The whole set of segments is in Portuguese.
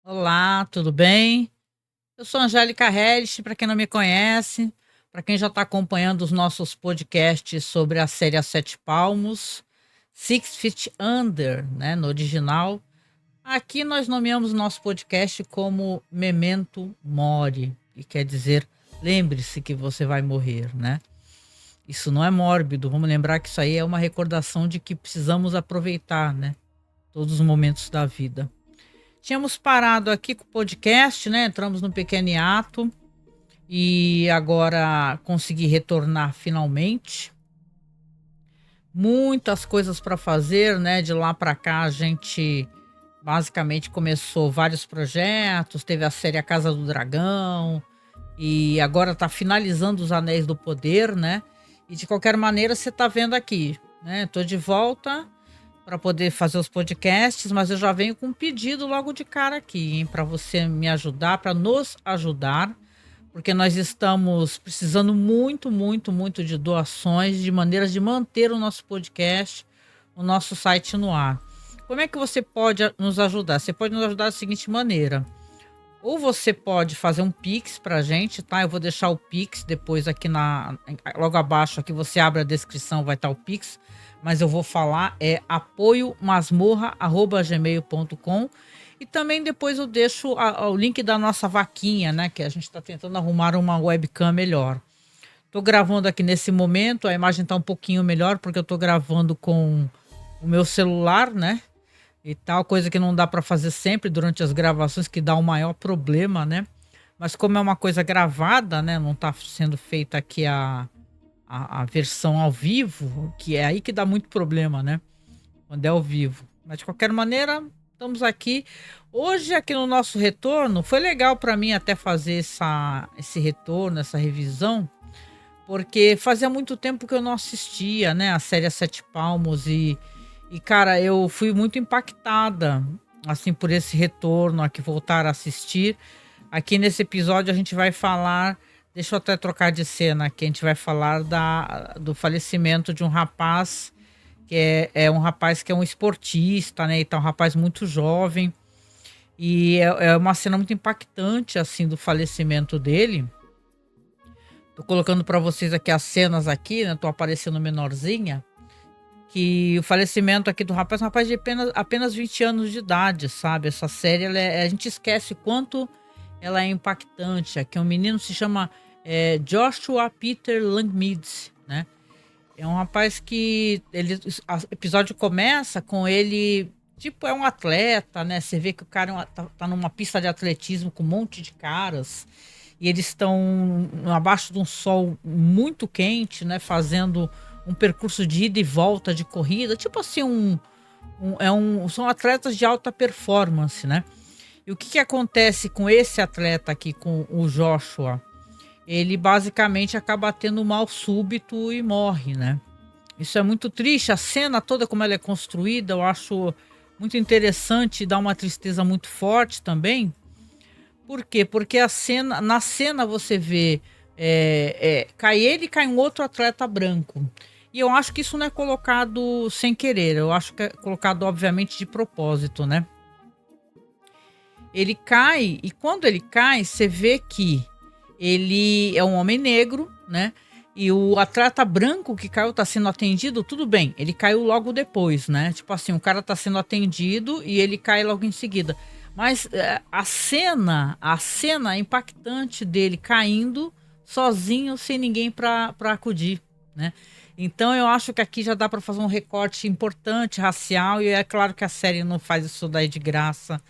Olá, tudo bem? Eu sou Angélica Hellish, para quem não me conhece, para quem já está acompanhando os nossos podcasts sobre a série A Sete Palmos, Six Feet Under, né, no original. Aqui nós nomeamos nosso podcast como Memento Mori, que quer dizer lembre-se que você vai morrer, né? Isso não é mórbido, vamos lembrar que isso aí é uma recordação de que precisamos aproveitar, né, todos os momentos da vida. Tínhamos parado aqui com o podcast, né? Entramos no pequeno hiato e agora consegui retornar finalmente. Muitas coisas para fazer, né? De lá para cá a gente basicamente começou vários projetos, teve a série A Casa do Dragão e agora está finalizando os Anéis do Poder, né? E de qualquer maneira você está vendo aqui, né? Tô de volta para poder fazer os podcasts, mas eu já venho com um pedido logo de cara aqui, hein, para você me ajudar, para nos ajudar, porque nós estamos precisando muito, muito, muito de doações, de maneiras de manter o nosso podcast, o nosso site no ar. Como é que você pode nos ajudar? Você pode nos ajudar da seguinte maneira: ou você pode fazer um Pix pra gente, tá? Eu vou deixar o Pix depois aqui logo abaixo, aqui você abre a descrição, vai estar o Pix, mas eu vou falar, é apoiomasmorra@gmail.com, e também depois eu deixo o link da nossa vaquinha, né? Que a gente está tentando arrumar uma webcam melhor. Tô gravando aqui nesse momento, a imagem tá um pouquinho melhor, porque eu tô gravando com o meu celular, né? E tal, coisa que não dá para fazer sempre durante as gravações, que dá o maior problema, né? Mas como é uma coisa gravada, né? Não tá sendo feita aqui a versão ao vivo, que é aí que dá muito problema, né? Quando é ao vivo. Mas de qualquer maneira, estamos aqui. Hoje, aqui no nosso retorno, foi legal para mim até fazer esse retorno, essa revisão, porque fazia muito tempo que eu não assistia, né? A série A Sete Palmos e, cara, eu fui muito impactada, assim, por esse retorno aqui, voltar a assistir. Aqui nesse episódio a gente vai falar, deixa eu até trocar de cena aqui, a gente vai falar do falecimento de um rapaz, que é um rapaz que é um esportista, né, e tá um rapaz muito jovem, e é uma cena muito impactante, assim, do falecimento dele. Tô colocando para vocês aqui as cenas aqui, né, tô aparecendo menorzinha, que o falecimento aqui do rapaz é um rapaz de apenas 20 anos de idade, sabe? Essa série, a gente esquece o quanto ela é impactante. Aqui um menino se chama Joshua Peter Langmead, né? É um rapaz que o episódio começa com ele, tipo, é um atleta, né? Você vê que o cara tá numa pista de atletismo com um monte de caras e eles estão abaixo de um sol muito quente, né? Fazendo um percurso de ida e volta de corrida, tipo assim, são atletas de alta performance, né? E o que que acontece com esse atleta aqui, com o Joshua? Ele basicamente acaba tendo um mal súbito e morre, né? Isso é muito triste, a cena toda como ela é construída, eu acho muito interessante e dá uma tristeza muito forte também. Por quê? Porque na cena você vê, cai ele e cai um outro atleta branco. E eu acho que isso não é colocado sem querer, eu acho que é colocado obviamente de propósito, né? Ele cai e quando ele cai, você vê que ele é um homem negro, né? E o atleta branco que caiu tá sendo atendido, tudo bem, ele caiu logo depois, né? Tipo assim, o cara tá sendo atendido e ele cai logo em seguida. Mas a cena impactante dele caindo sozinho, sem ninguém para acudir, né? Então eu acho que aqui já dá para fazer um recorte importante racial e é claro que a série não faz isso daí de graça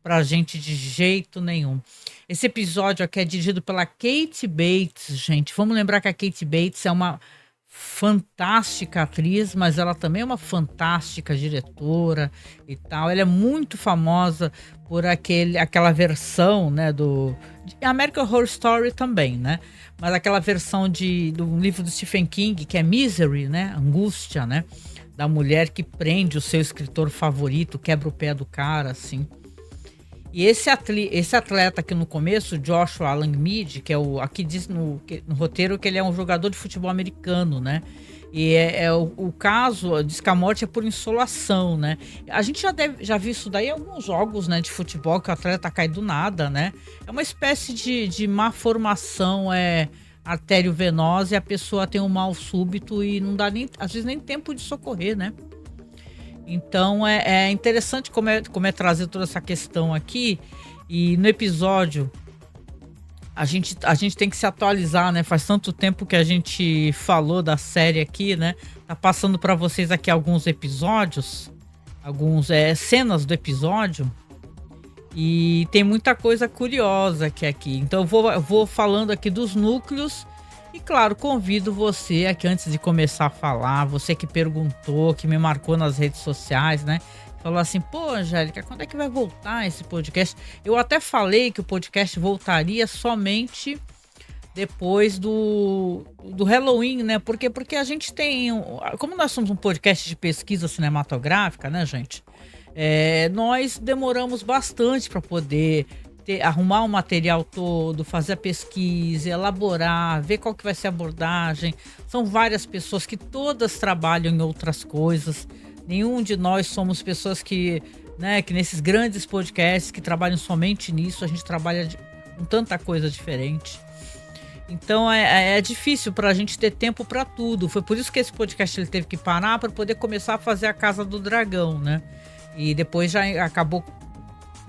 pra gente de jeito nenhum. Esse episódio aqui é dirigido pela Kate Bates, gente. Vamos lembrar que a Kate Bates é uma fantástica atriz, mas ela também é uma fantástica diretora e tal. Ela é muito famosa por aquela versão, né, de American Horror Story também, né? Mas aquela versão do livro do Stephen King, que é Misery, né? Angústia, né? Da mulher que prende o seu escritor favorito, quebra o pé do cara, assim. E esse atleta aqui no começo, Joshua Langmead, que é aqui diz no roteiro que ele é um jogador de futebol americano, né? E o caso, diz que a morte é por insolação, né? A gente já viu isso daí em alguns jogos, né, de futebol, que o atleta cai do nada, né? É uma espécie de má formação arteriovenosa, e a pessoa tem um mal súbito e não dá nem, às vezes, nem tempo de socorrer, né? Então é interessante como é trazer toda essa questão aqui. E no episódio a gente tem que se atualizar, né? Faz tanto tempo que a gente falou da série aqui, né? Tá passando para vocês aqui alguns episódios, alguns cenas do episódio, e tem muita coisa curiosa aqui. Então eu vou falando aqui dos núcleos. E claro, convido você aqui, antes de começar a falar, você que perguntou, que me marcou nas redes sociais, né? Falou assim: pô, Angélica, quando é que vai voltar esse podcast? Eu até falei que o podcast voltaria somente depois do Halloween, né? Porque a gente tem, como nós somos um podcast de pesquisa cinematográfica, né, gente? Nós demoramos bastante para poder arrumar o material todo, fazer a pesquisa, elaborar, ver qual que vai ser a abordagem. São várias pessoas que todas trabalham em outras coisas. Nenhum de nós somos pessoas que nesses grandes podcasts que trabalham somente nisso. A gente trabalha com tanta coisa diferente. Então é difícil para a gente ter tempo para tudo. Foi por isso que esse podcast ele teve que parar, para poder começar a fazer a Casa do Dragão, né? E depois já acabou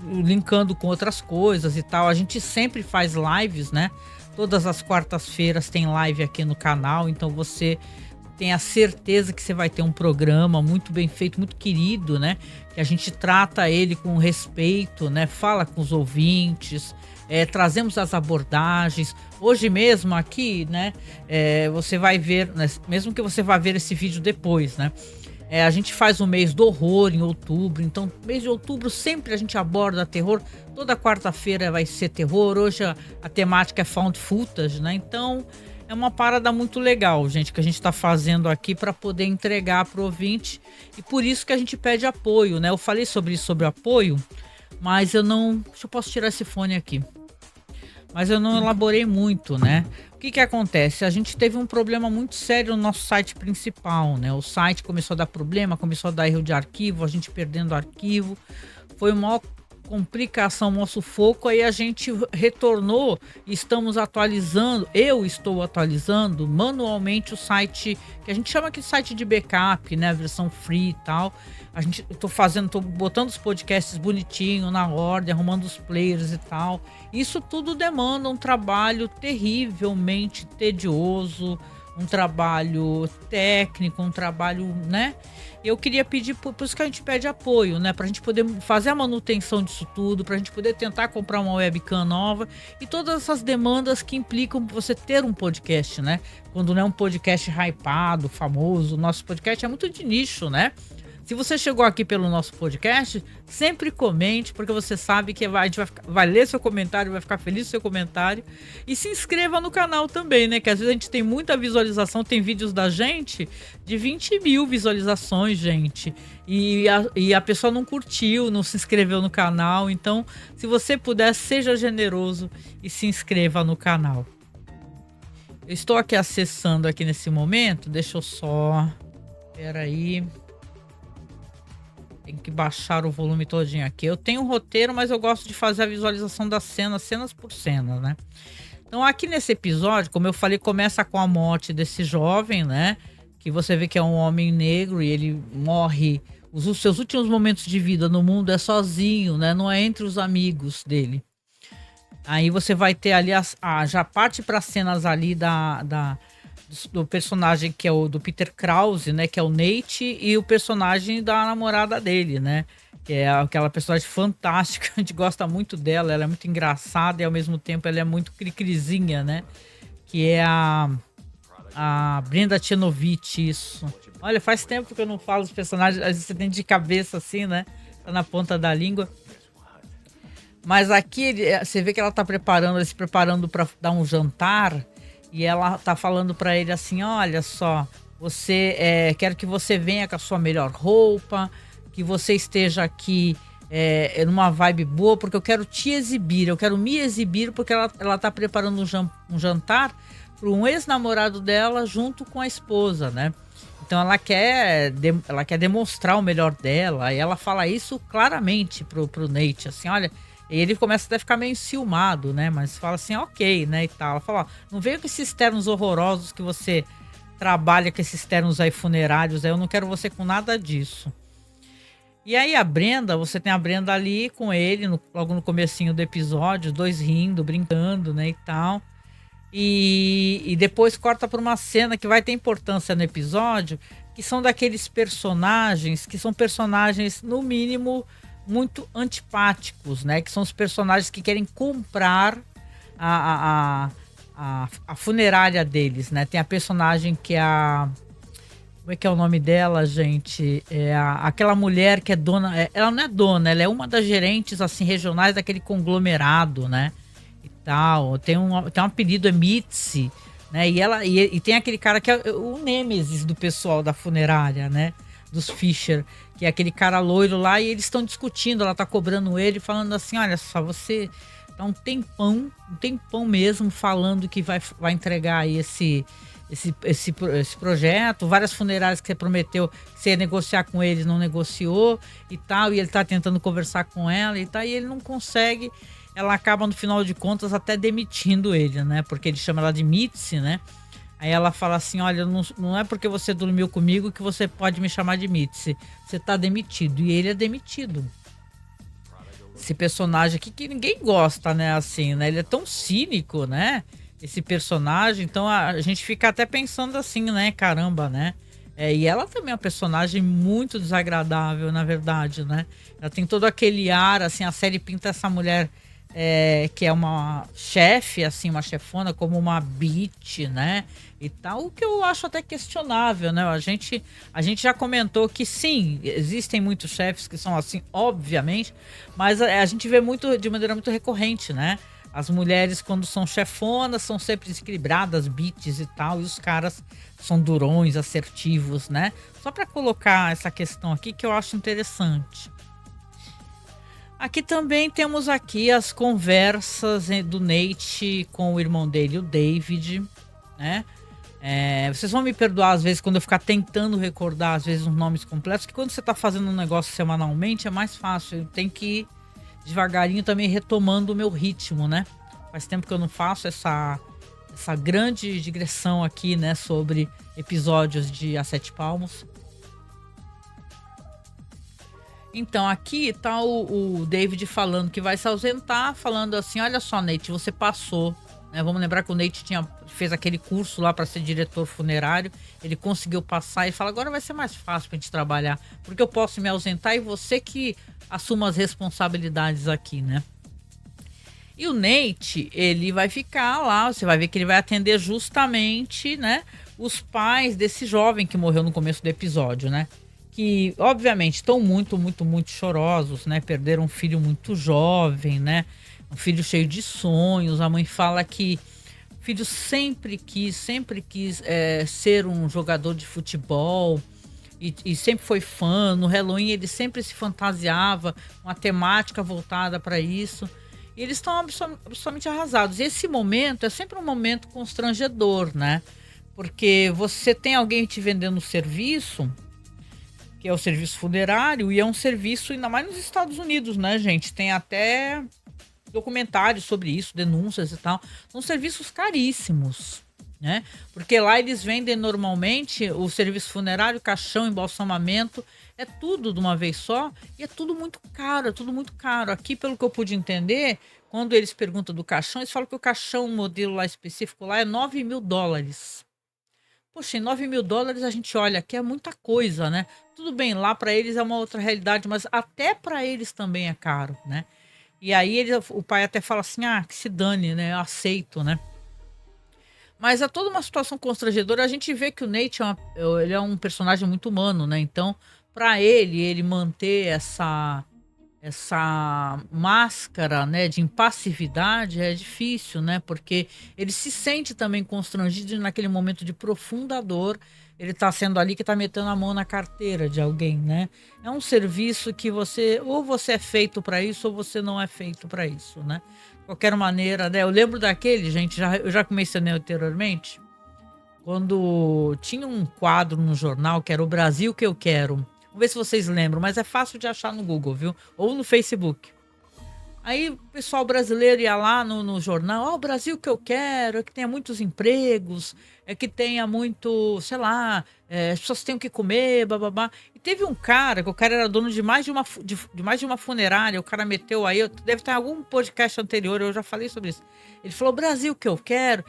linkando com outras coisas e tal. A gente sempre faz lives, né? Todas as quartas-feiras tem live aqui no canal, então você tem a certeza que você vai ter um programa muito bem feito, muito querido, né? Que a gente trata ele com respeito, né? Fala com os ouvintes, trazemos as abordagens. Hoje mesmo aqui, né? Você vai ver, né? Mesmo que você vá ver esse vídeo depois, né? A gente faz o mês do horror em outubro, então mês de outubro sempre a gente aborda terror. Toda quarta-feira vai ser terror. Hoje a temática é found footage, né? Então é uma parada muito legal, gente, que a gente está fazendo aqui para poder entregar para o ouvinte, e por isso que a gente pede apoio, né? Eu falei sobre isso, sobre apoio, mas eu não... Deixa eu posso tirar esse fone aqui. Mas eu não elaborei muito, né? O que acontece? A gente teve um problema muito sério no nosso site principal, né? O site começou a dar problema, começou a dar erro de arquivo, a gente perdendo arquivo. Foi uma complicação, um sufoco. Aí a gente retornou e estamos atualizando. Eu estou atualizando manualmente o site, que a gente chama aqui de site de backup, né? A versão free e tal. Tô botando os podcasts bonitinho, na ordem, arrumando os players e tal. Isso tudo demanda um trabalho terrivelmente tedioso, um trabalho técnico, um trabalho, né? Eu queria pedir, por isso que a gente pede apoio, né? Pra gente poder fazer a manutenção disso tudo, pra gente poder tentar comprar uma webcam nova e todas essas demandas que implicam você ter um podcast, né? Quando não é um podcast hypado, famoso, nosso podcast é muito de nicho, né? Se você chegou aqui pelo nosso podcast, sempre comente, porque você sabe que a gente vai ler seu comentário, vai ficar feliz com seu comentário. E se inscreva no canal também, né? Que às vezes a gente tem muita visualização, tem vídeos da gente de 20 mil visualizações, gente. E a pessoa não curtiu, não se inscreveu no canal. Então, se você puder, seja generoso e se inscreva no canal. Eu estou aqui acessando aqui nesse momento, deixa eu só... Espera aí... Tem que baixar o volume todinho aqui. Eu tenho um roteiro, mas eu gosto de fazer a visualização das cenas por cena, né? Então aqui nesse episódio, como eu falei, começa com a morte desse jovem, né? Que você vê que é um homem negro e ele morre. Os seus últimos momentos de vida no mundo é sozinho, né? Não é entre os amigos dele. Aí você vai ter ali, já parte para cenas ali do personagem que é o do Peter Krause, né, que é o Nate, e o personagem da namorada dele, né, que é aquela personagem fantástica, a gente gosta muito dela, ela é muito engraçada e ao mesmo tempo ela é muito cricrizinha, né, que é a Brenda Tchenovich, isso. Olha, faz tempo que eu não falo os personagens, às vezes você tem de cabeça assim, né, tá na ponta da língua. Mas aqui você vê que ela tá se preparando para dar um jantar. E ela tá falando para ele assim: olha só, quero que você venha com a sua melhor roupa, que você esteja aqui numa vibe boa, porque eu quero te exibir, eu quero me exibir, porque ela tá preparando um jantar para um ex-namorado dela junto com a esposa, né? Então ela quer demonstrar o melhor dela, e ela fala isso claramente pro Nate, assim, olha, e ele começa até a ficar meio enciumado, né? Mas fala assim, ok, né, e tal. Ela fala, ó, não venha com esses ternos horrorosos que você trabalha com esses ternos aí funerários, aí eu não quero você com nada disso. E aí a Brenda, você tem a Brenda ali com ele, logo no comecinho do episódio, os dois rindo, brincando, né, e tal. E depois corta para uma cena que vai ter importância no episódio, que são daqueles personagens que são personagens, no mínimo, muito antipáticos, né? Que são os personagens que querem comprar a, a funerária deles, né? Tem a personagem que é a. Como é que é o nome dela, gente? Aquela mulher que é dona. Ela não é dona, ela é uma das gerentes assim regionais daquele conglomerado, né? E tal. Tem um apelido, é Mitzi, né? E tem aquele cara que é o nêmesis do pessoal da funerária, né? Dos Fischer, que é aquele cara loiro lá, e eles estão discutindo, ela tá cobrando ele, falando assim: olha só, você tá um tempão mesmo falando que vai entregar aí esse projeto, várias funerárias que você prometeu que você ia negociar com eles, não negociou e tal, e ele tá tentando conversar com ela e tal, e ele não consegue. Ela acaba, no final de contas, até demitindo ele, né? Porque ele chama ela de Mitzi, né? Aí ela fala assim, olha, não é porque você dormiu comigo que você pode me chamar de Mitzi. Você tá demitido. E ele é demitido. Esse personagem aqui que ninguém gosta, né? Assim, né? Ele é tão cínico, né? Esse personagem. Então a gente fica até pensando assim, né? Caramba, né? E ela também é uma personagem muito desagradável, na verdade, né? Ela tem todo aquele ar, assim, a série pinta essa mulher que é uma chefe, assim, uma chefona, como uma bitch, né? E tal, o que eu acho até questionável, né? A gente já comentou que sim, existem muitos chefes que são assim, obviamente, mas a gente vê muito, de maneira muito recorrente, né? As mulheres, quando são chefonas, são sempre desequilibradas, bitches e tal, e os caras são durões, assertivos, né? Só para colocar essa questão aqui que eu acho interessante. Aqui também temos aqui as conversas do Nate com o irmão dele, o David, né? Vocês vão me perdoar às vezes quando eu ficar tentando recordar às vezes os nomes completos, que quando você está fazendo um negócio semanalmente é mais fácil, eu tenho que ir devagarinho também retomando o meu ritmo, né? Faz tempo que eu não faço essa grande digressão aqui, né, sobre episódios de A Sete Palmos. Então, aqui tá o David falando que vai se ausentar, falando assim, olha só, Nate, você passou, né? Vamos lembrar que o Nate fez aquele curso lá para ser diretor funerário, ele conseguiu passar e fala, agora vai ser mais fácil pra gente trabalhar, porque eu posso me ausentar e você que assuma as responsabilidades aqui, né? E o Nate, ele vai ficar lá, você vai ver que ele vai atender justamente, né, os pais desse jovem que morreu no começo do episódio, né? Que obviamente estão muito, muito, muito chorosos, né? Perderam um filho muito jovem, né? Um filho cheio de sonhos. A mãe fala que o filho sempre quis ser um jogador de futebol e sempre foi fã. No Halloween ele sempre se fantasiava, uma temática voltada para isso. E eles estão absolutamente arrasados. E esse momento é sempre um momento constrangedor, né? Porque você tem alguém te vendendo serviço, que é o serviço funerário, e é um serviço, ainda mais nos Estados Unidos, né, gente? Tem até documentários sobre isso, denúncias e tal. São serviços caríssimos, né? Porque lá eles vendem normalmente o serviço funerário, caixão, embalsamamento, é tudo de uma vez só, e é tudo muito caro, é tudo muito caro. Aqui, pelo que eu pude entender, quando eles perguntam do caixão, eles falam que o caixão, o modelo lá específico lá, é $9.000. Poxa, em $9.000 a gente olha que é muita coisa, né? Tudo bem, lá para eles é uma outra realidade, mas até para eles também é caro, né? E aí o pai até fala assim, que se dane, né? Eu aceito, né? Mas é toda uma situação constrangedora. A gente vê que o Nate ele é um personagem muito humano, né? Então, para ele manter essa máscara, né, de impassividade é difícil, né? Porque ele se sente também constrangido e naquele momento de profunda dor. Ele tá sendo ali que tá metendo a mão na carteira de alguém, né? É um serviço que ou você é feito para isso ou você não é feito para isso, né? De qualquer maneira, né? Eu lembro daquele, gente, eu já mencionei anteriormente, quando tinha um quadro no jornal que era O Brasil que eu quero. Vamos ver se vocês lembram, mas é fácil de achar no Google, viu? Ou no Facebook. Aí o pessoal brasileiro ia lá no jornal, o Brasil que eu quero, é que tenha muitos empregos, é que tenha muito, sei lá, as pessoas têm o que comer, bababá. E teve um cara, que o cara era dono de mais de de mais de uma funerária, o cara meteu aí, deve estar em algum podcast anterior, eu já falei sobre isso. Ele falou, Brasil que eu quero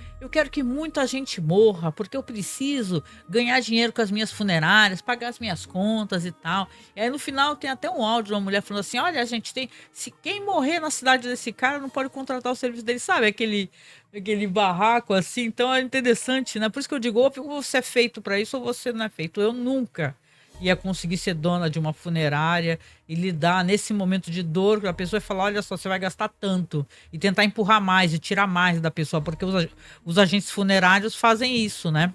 que muita gente morra, porque eu preciso ganhar dinheiro com as minhas funerárias, pagar as minhas contas e tal. E aí no final tem até um áudio de uma mulher falando assim, olha, a gente tem, se quem morrer na cidade desse cara não pode contratar o serviço dele, sabe? Aquele barraco assim, então é interessante, né? Por isso que eu digo, ou você é feito para isso ou você não é feito. Eu nunca ia conseguir ser dona de uma funerária e lidar nesse momento de dor, a pessoa falar, olha só, você vai gastar tanto, e tentar empurrar mais e tirar mais da pessoa, porque os agentes funerários fazem isso, né?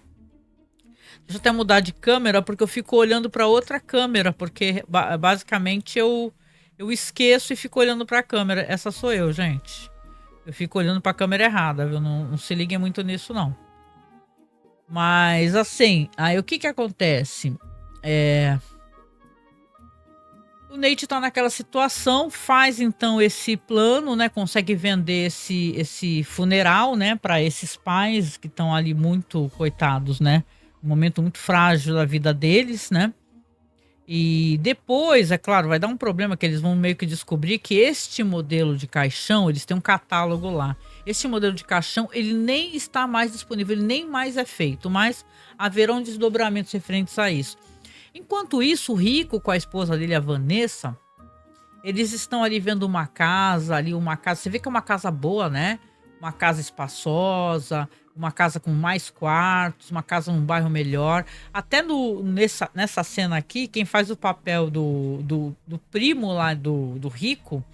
Deixa eu até mudar de câmera, porque eu fico olhando para outra câmera, porque basicamente eu esqueço e fico olhando para a câmera. Essa sou eu, gente. Eu fico olhando para a câmera errada, viu? Não se liguem muito nisso, não. Mas assim, aí o que que acontece? O Nate tá naquela situação, faz então esse plano, né? Consegue vender esse funeral, né? Para esses pais que estão ali muito coitados, né? Um momento muito frágil da vida deles, né? E depois, é claro, vai dar um problema que eles vão meio que descobrir que este modelo de caixão, eles têm um catálogo lá. Este modelo de caixão, ele nem está mais disponível, ele nem mais é feito, mas haverão desdobramentos referentes a isso. Enquanto isso, o Rico com a esposa dele, a Vanessa, eles estão ali vendo uma casa, você vê que é uma casa boa, né? Uma casa espaçosa, uma casa com mais quartos, uma casa num bairro melhor. Até nessa cena aqui, quem faz o papel do primo lá do Rico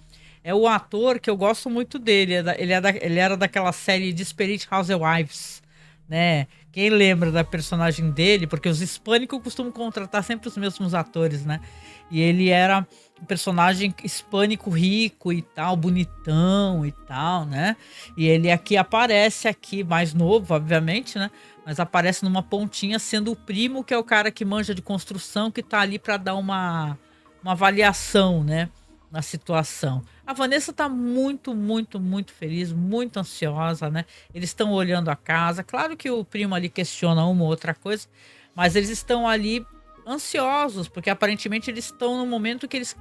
é o ator que eu gosto muito dele. Ele era daquela série Desperate Housewives, né? Quem lembra da personagem dele? Porque os hispânicos costumam contratar sempre os mesmos atores, né? E ele era um personagem hispânico rico e tal, bonitão e tal, né? E ele aqui aparece aqui, mais novo, obviamente, né? Mas aparece numa pontinha sendo o primo, que é o cara que manja de construção, que tá ali para dar uma avaliação, né? Na situação. A Vanessa tá muito, muito, muito feliz, muito ansiosa, né? Eles estão olhando a casa. Claro que o primo ali questiona uma ou outra coisa, mas eles estão ali ansiosos, porque aparentemente eles estão no momento que eles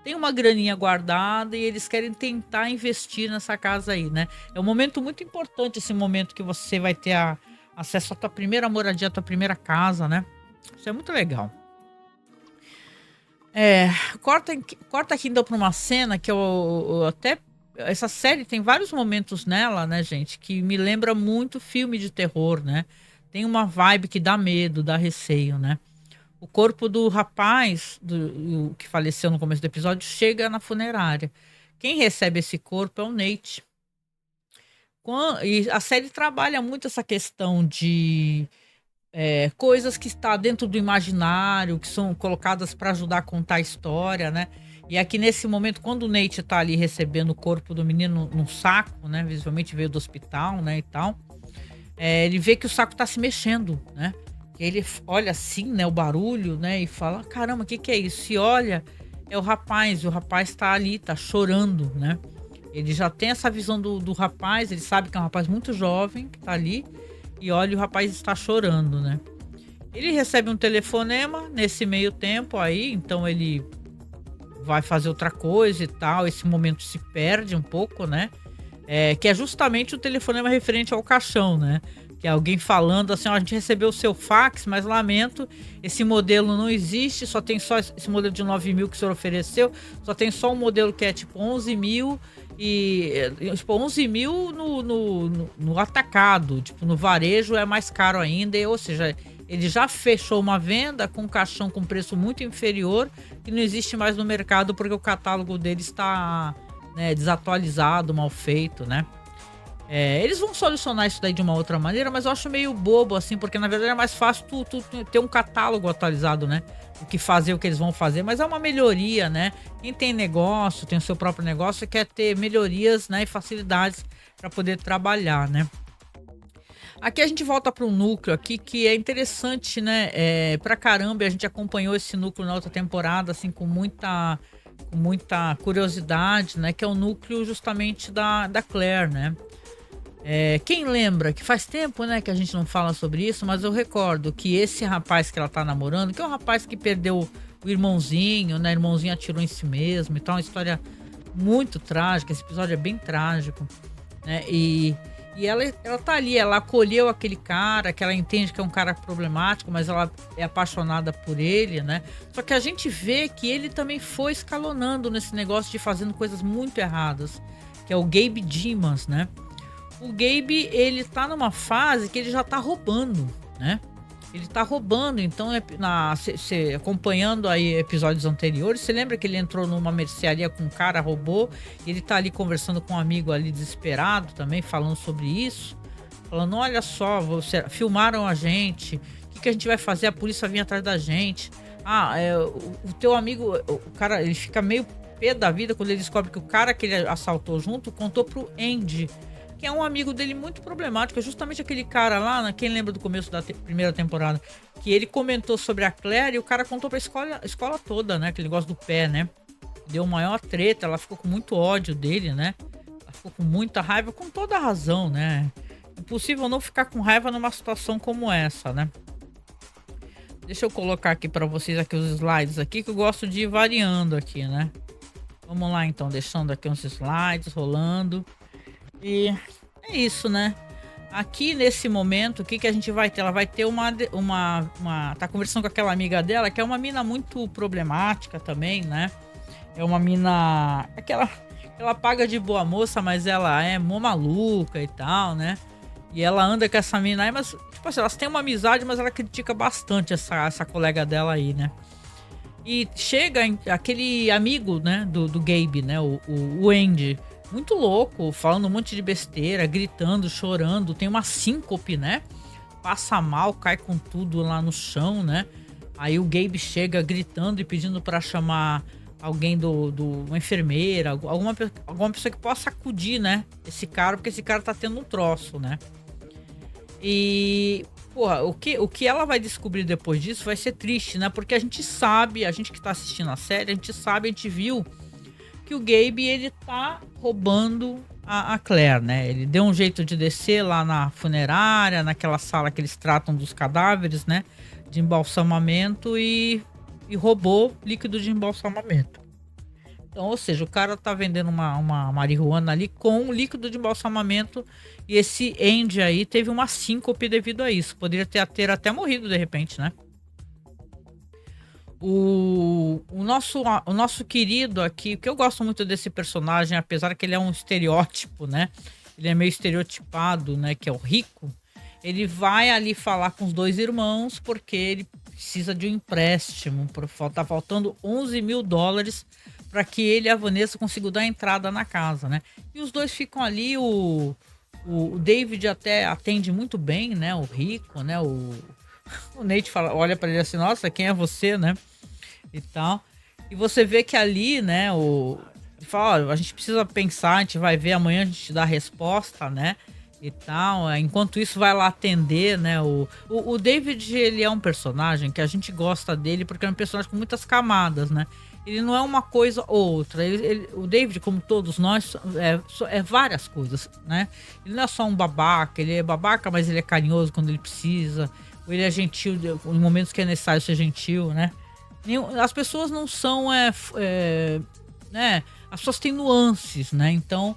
têm uma graninha guardada e eles querem tentar investir nessa casa aí, né? É um momento muito importante esse momento que você vai ter acesso à tua primeira moradia, à tua primeira casa, né? Isso é muito legal. Corta aqui então para uma cena que eu até. Essa série tem vários momentos nela, né, gente, que me lembra muito filme de terror, né? Tem uma vibe que dá medo, dá receio, né? O corpo do rapaz o que faleceu no começo do episódio chega na funerária. Quem recebe esse corpo é o Nate. E a série trabalha muito essa questão de coisas que está dentro do imaginário, que são colocadas para ajudar a contar a história, né? E aqui nesse momento, quando o Nate tá ali recebendo o corpo do menino num saco, né? Visivelmente veio do hospital, né? E tal. Ele vê que o saco tá se mexendo, né? Ele olha assim, né? O barulho, né? E fala, caramba, o que que é isso? E olha, é o rapaz. E o rapaz tá ali, tá chorando, né? Ele já tem essa visão do rapaz, ele sabe que é um rapaz muito jovem que tá ali. E olha, o rapaz está chorando, né? Ele recebe um telefonema nesse meio tempo aí, então ele vai fazer outra coisa e tal. Esse momento se perde um pouco, né? Que é justamente o telefonema referente ao caixão, né? Que é alguém falando assim, ó, a gente recebeu o seu fax, mas lamento, esse modelo não existe, só tem só esse modelo de 9 mil que o senhor ofereceu, só tem só um modelo que é tipo 11 mil e tipo 11 mil no atacado, tipo no varejo é mais caro ainda, ou seja, ele já fechou uma venda com um caixão com preço muito inferior que não existe mais no mercado porque o catálogo dele está, né, desatualizado, mal feito, né? Eles vão solucionar isso daí de uma outra maneira, mas eu acho meio bobo, assim, porque na verdade é mais fácil tu ter um catálogo atualizado, né? O que fazer, o que eles vão fazer, mas é uma melhoria, né? Quem tem negócio, tem o seu próprio negócio, quer ter melhorias, né, e facilidades para poder trabalhar, né? Aqui a gente volta para um núcleo aqui que é interessante, né? Pra caramba, a gente acompanhou esse núcleo na outra temporada, assim, com muita curiosidade, né? Que é o núcleo justamente da Claire, né? Quem lembra que faz tempo, né, que a gente não fala sobre isso, mas eu recordo que esse rapaz que ela tá namorando, que é um rapaz que perdeu o irmãozinho, né? O irmãozinho atirou em si mesmo, então é uma história muito trágica. Esse episódio é bem trágico, né? E ela tá ali, ela acolheu aquele cara, que ela entende que é um cara problemático, mas ela é apaixonada por ele, né? Só que a gente vê que ele também foi escalonando nesse negócio de fazendo coisas muito erradas, que é o Gabe Dimas, né? O Gabe, ele tá numa fase que ele já tá roubando, né? Ele tá roubando, então acompanhando aí episódios anteriores, você lembra que ele entrou numa mercearia com um cara, roubou, e ele tá ali conversando com um amigo ali desesperado também, falando sobre isso, falando, olha só, filmaram a gente, o que a gente vai fazer? A polícia vinha atrás da gente. O teu amigo, o cara, ele fica meio pé da vida quando ele descobre que o cara que ele assaltou junto contou pro Andy, que é um amigo dele muito problemático, é justamente aquele cara lá, né, quem lembra do começo da primeira temporada, que ele comentou sobre a Claire e o cara contou pra escola toda, né, que ele gosta do pé, né, deu maior treta, ela ficou com muito ódio dele, né, ela ficou com muita raiva, com toda a razão, né, impossível não ficar com raiva numa situação como essa, né. Deixa eu colocar aqui pra vocês aqui os slides aqui, que eu gosto de ir variando aqui, né. Vamos lá então, deixando aqui uns slides rolando. E é isso, né? Aqui nesse momento, o que a gente vai ter? Ela vai ter tá conversando com aquela amiga dela, que é uma mina muito problemática também, né? É uma mina. Ela paga de boa moça, mas ela é mó maluca e tal, né? E ela anda com essa mina aí, mas, tipo assim, elas têm uma amizade, mas ela critica bastante essa colega dela aí, né? E chega aquele amigo, né, do Gabe, né? O Andy. Muito louco, falando um monte de besteira, gritando, chorando, tem uma síncope, né? Passa mal, cai com tudo lá no chão, né? Aí o Gabe chega gritando e pedindo pra chamar alguém uma enfermeira, alguma pessoa que possa acudir, né? Esse cara, porque esse cara tá tendo um troço, né? E, porra, o que ela vai descobrir depois disso vai ser triste, né? Porque a gente sabe, a gente que tá assistindo a série, a gente viu que o Gabe, ele tá roubando a Claire, né? Ele deu um jeito de descer lá na funerária, naquela sala que eles tratam dos cadáveres, né? De embalsamamento e roubou líquido de embalsamamento. Então, ou seja, o cara tá vendendo uma marihuana ali com líquido de embalsamamento e esse Andy aí teve uma síncope devido a isso. Poderia ter até morrido de repente, né? O nosso querido aqui, que eu gosto muito desse personagem, apesar que ele é um estereótipo, né? Ele é meio estereotipado, né? Que é o Rico. Ele vai ali falar com os dois irmãos porque ele precisa de um empréstimo. Tá faltando $11 mil para que ele e a Vanessa consigam dar entrada na casa, né? E os dois ficam ali. O David até atende muito bem, né? O Rico, né? O Nate olha para ele assim, nossa, quem é você, né? E tal. E você vê que ali, né, ele fala, ó, a gente precisa pensar, a gente vai ver amanhã, a gente dá a resposta, né? E tal. Enquanto isso, vai lá atender, né? O David, ele é um personagem que a gente gosta dele porque é um personagem com muitas camadas, né? Ele não é uma coisa ou outra. O David, como todos nós, é várias coisas, né? Ele não é só um babaca, ele é babaca, mas ele é carinhoso quando ele precisa. Ou ele é gentil em momentos que é necessário ser gentil, né? As pessoas não são, né? As pessoas têm nuances, né? Então,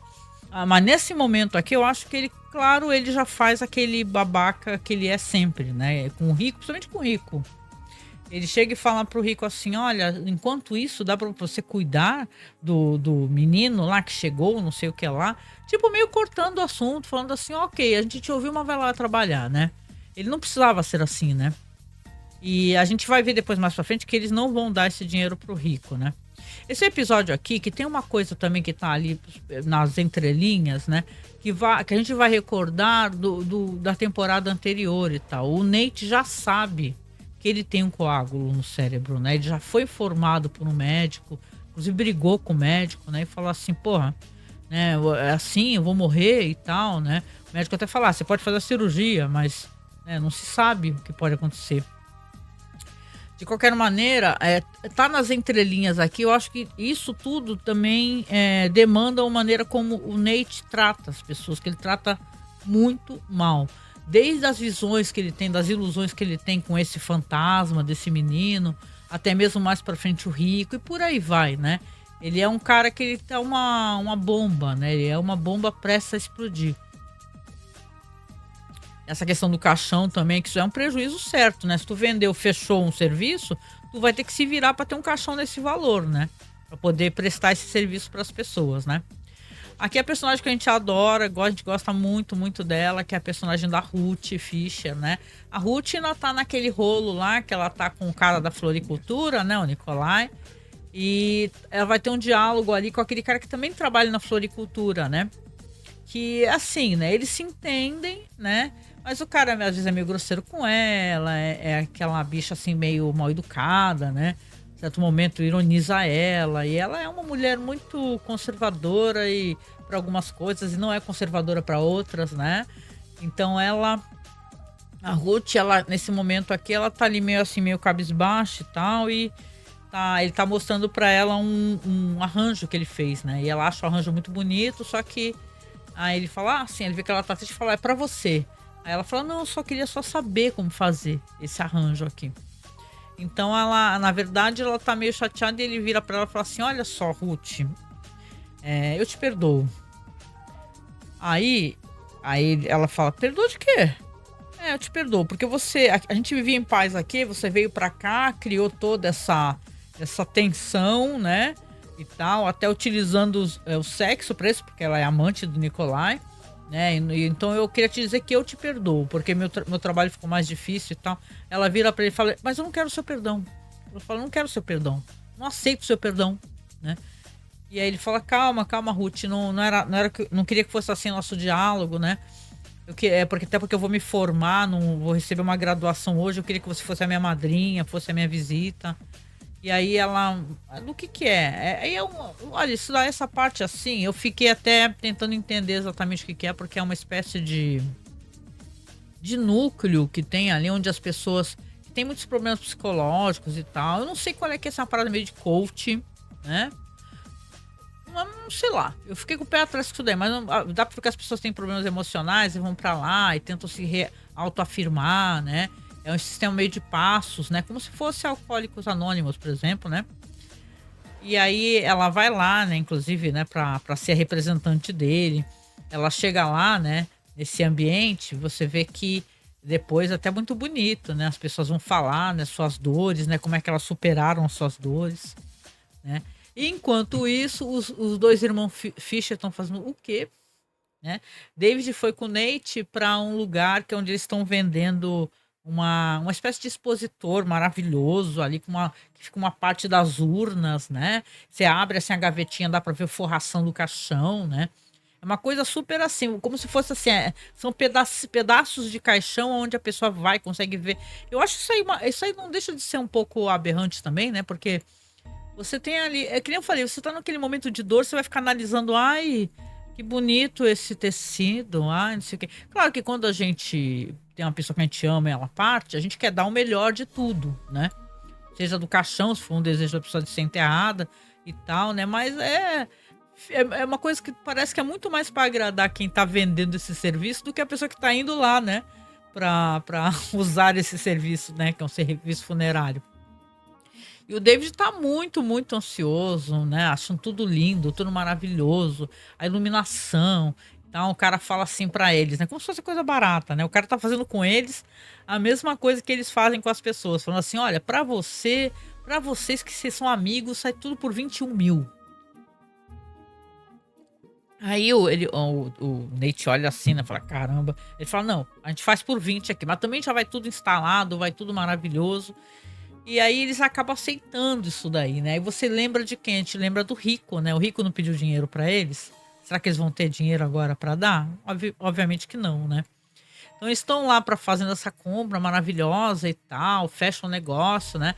mas nesse momento aqui, eu acho que ele, claro, ele já faz aquele babaca que ele é sempre, né? Com o Rico, principalmente com o Rico. Ele chega e fala pro Rico assim, olha, enquanto isso dá pra você cuidar do menino lá que chegou, não sei o que lá. Tipo, meio cortando o assunto, falando assim, ok, a gente te ouviu, mas vai lá trabalhar, né? Ele não precisava ser assim, né? E a gente vai ver depois mais pra frente que eles não vão dar esse dinheiro pro Rico, né? Esse episódio aqui, que tem uma coisa também que tá ali nas entrelinhas, né? Que a gente vai recordar da temporada anterior e tal. O Nate já sabe que ele tem um coágulo no cérebro, né? Ele já foi informado por um médico, inclusive brigou com o médico, né? E falou assim, porra, né? É assim, eu vou morrer e tal, né? O médico até fala, você pode fazer a cirurgia, mas né, não se sabe o que pode acontecer. De qualquer maneira, tá nas entrelinhas aqui, eu acho que isso tudo também demanda uma maneira como o Nate trata as pessoas, que ele trata muito mal. Desde as visões que ele tem, das ilusões que ele tem com esse fantasma desse menino, até mesmo mais pra frente o Rico, e por aí vai, né? Ele é um cara que ele tá uma bomba, né? Ele é uma bomba prestes a explodir. Essa questão do caixão também, que isso é um prejuízo certo, né? Se tu vendeu, fechou um serviço, tu vai ter que se virar para ter um caixão nesse valor, né? Para poder prestar esse serviço para as pessoas, né? Aqui é a personagem que a gente adora, a gente gosta muito, muito dela, que é a personagem da Ruth Fischer, né? A Ruth ainda tá naquele rolo lá, que ela tá com o cara da floricultura, né? O Nikolai. E ela vai ter um diálogo ali com aquele cara que também trabalha na floricultura, né? Que, assim, né? Eles se entendem, né? Mas o cara às vezes é meio grosseiro com ela, é aquela bicha assim meio mal educada, né? Em certo momento ironiza ela, e ela é uma mulher muito conservadora e para algumas coisas e não é conservadora para outras, né? Então a Ruth, ela nesse momento aqui, ela tá ali meio assim, meio cabisbaixa e tal, e ele tá mostrando para ela um arranjo que ele fez, né? E ela acha o arranjo muito bonito, só que aí ele fala, assim, ele vê que ela tá triste e fala, é pra você. Aí ela fala, não, eu só queria só saber como fazer esse arranjo aqui. Então ela, na verdade, ela tá meio chateada e ele vira pra ela e fala assim, olha só, Ruth, eu te perdoo. Aí, aí ela fala, perdoa de quê? Eu te perdoo, porque a gente vivia em paz aqui, você veio pra cá, criou toda essa tensão, né? E tal, até utilizando o sexo pra isso, porque ela é amante do Nikolai, né? Então eu queria te dizer que eu te perdoo, porque meu trabalho ficou mais difícil e tal. Ela vira pra ele e fala, mas eu não quero o seu perdão. Ela fala, não quero o seu perdão, não aceito o seu perdão, né? E aí ele fala, calma, calma, Ruth, não queria que fosse assim nosso diálogo, né? Porque eu vou me formar, não vou receber uma graduação hoje. Eu queria que você fosse a minha madrinha, fosse a minha visita. E aí ela, do que é? Olha, isso daí, essa parte assim, eu fiquei até tentando entender exatamente o que é, porque é uma espécie de núcleo que tem ali, onde as pessoas que têm muitos problemas psicológicos e tal. Eu não sei qual é que é essa parada meio de coach, né? Não sei lá, eu fiquei com o pé atrás com isso daí, mas dá pra ver que as pessoas têm problemas emocionais e vão pra lá e tentam se autoafirmar, né? É um sistema meio de passos, né? Como se fosse Alcoólicos Anônimos, por exemplo, né? E aí ela vai lá, né? Inclusive, né? Pra ser representante dele. Ela chega lá, né? Nesse ambiente, você vê que depois até muito bonito, né? As pessoas vão falar, né? Suas dores, né? Como é que elas superaram as suas dores, né? E enquanto isso, os dois irmãos Fischer estão fazendo o quê? Né? David foi com o Nate para um lugar que é onde eles estão vendendo uma espécie de expositor maravilhoso ali, que fica uma parte das urnas, né? Você abre assim a gavetinha, dá para ver a forração do caixão, né? É uma coisa super assim, como se fosse assim, são pedaços de caixão onde a pessoa vai, consegue ver. Eu acho isso aí não deixa de ser um pouco aberrante também, né? Porque você tem ali, é que nem eu falei, você tá naquele momento de dor, você vai ficar analisando, ai, que bonito esse tecido, ai, não sei o quê. Claro que quando a gente tem uma pessoa que a gente ama e ela parte, a gente quer dar o melhor de tudo, né? Seja do caixão, se for um desejo da pessoa de ser enterrada e tal, né? Mas é uma coisa que parece que é muito mais para agradar quem tá vendendo esse serviço do que a pessoa que tá indo lá, né? Pra usar esse serviço, né? Que é um serviço funerário. E o David tá muito, muito ansioso, né? Achando tudo lindo, tudo maravilhoso, a iluminação. Então o cara fala assim pra eles, né? Como se fosse coisa barata, né? O cara tá fazendo com eles a mesma coisa que eles fazem com as pessoas, falando assim: olha, pra vocês que vocês são amigos, sai tudo por 21 mil. Aí o Nate olha assim, né? Fala, caramba. Ele fala, não, a gente faz por 20 aqui, mas também já vai tudo instalado, vai tudo maravilhoso. E aí eles acabam aceitando isso daí, né? E você lembra de quem? A gente lembra do Rico, né? O Rico não pediu dinheiro pra eles. Será que eles vão ter dinheiro agora pra dar? Obviamente que não, né? Então eles estão lá para fazendo essa compra maravilhosa e tal, fecham o negócio, né?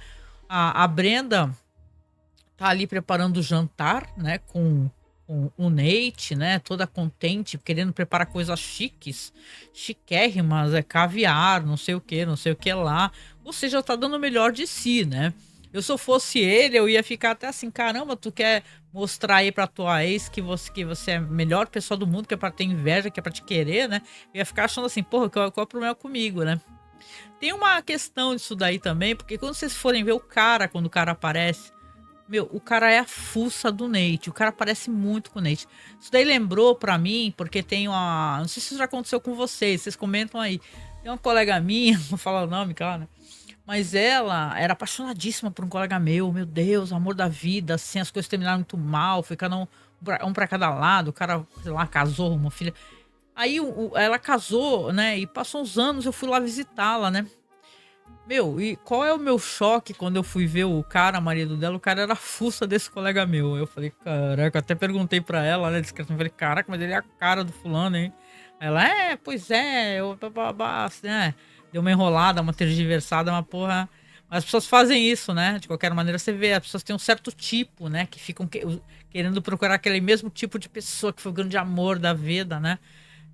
A Brenda tá ali preparando o jantar, né? Com com o Nate, né? Toda contente, querendo preparar coisas chiques, chiquérrimas, caviar, não sei o que lá. Ou seja, tá dando o melhor de si, né? Eu, se eu fosse ele, eu ia ficar até assim, caramba, tu quer mostrar aí pra tua ex que você é a melhor pessoa do mundo, que é pra ter inveja, que é pra te querer, né? Eu ia ficar achando assim, porra, qual é o problema comigo, né? Tem uma questão disso daí também, porque quando vocês forem ver o cara, quando o cara aparece, meu, o cara é a fuça do Nate. O cara parece muito com o Nate. Isso daí lembrou pra mim, porque tem uma. Não sei se isso já aconteceu com vocês comentam aí. Tem uma colega minha, não vou falar o nome, cara. Mas ela era apaixonadíssima por um colega meu Deus, amor da vida, assim, as coisas terminaram muito mal, foi cada um pra cada lado, o cara, sei lá, casou, uma filha. Aí ela casou, né? E passou uns anos, eu fui lá visitá-la, né? Meu, e qual é o meu choque quando eu fui ver o cara, marido dela? O cara era a fuça desse colega meu. Eu falei, caraca, eu até perguntei pra ela, né? Discretamente, eu falei, caraca, mas ele é a cara do fulano, hein? Ela, pois é, eu, né? Deu uma enrolada, uma tergiversada, uma porra. Mas as pessoas fazem isso, né? De qualquer maneira, você vê, as pessoas têm um certo tipo, né? Que ficam querendo procurar aquele mesmo tipo de pessoa que foi o grande amor da vida, né?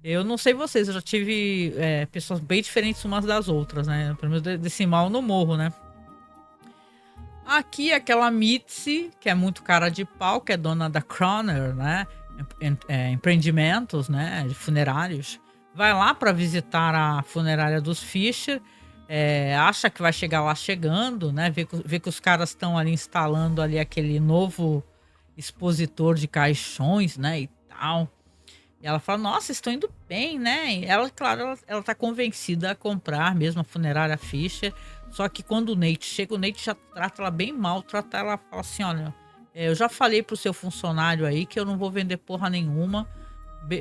Eu não sei vocês, eu já tive pessoas bem diferentes umas das outras, né? Pelo menos desse mal no morro, né? Aqui, aquela Mitzi, que é muito cara de pau, que é dona da Croner, né? Empreendimentos, né? De funerários. Vai lá para visitar a funerária dos Fischer. Acha que vai chegar lá chegando, né? Vê que os caras estão ali instalando ali aquele novo expositor de caixões, né? E tal. E ela fala, nossa, estão indo bem, né? E ela, claro, ela tá convencida a comprar mesmo a funerária Fischer. Só que quando o Nate chega, o Nate já trata ela bem mal, trata ela, fala assim, olha, eu já falei pro seu funcionário aí que eu não vou vender porra nenhuma,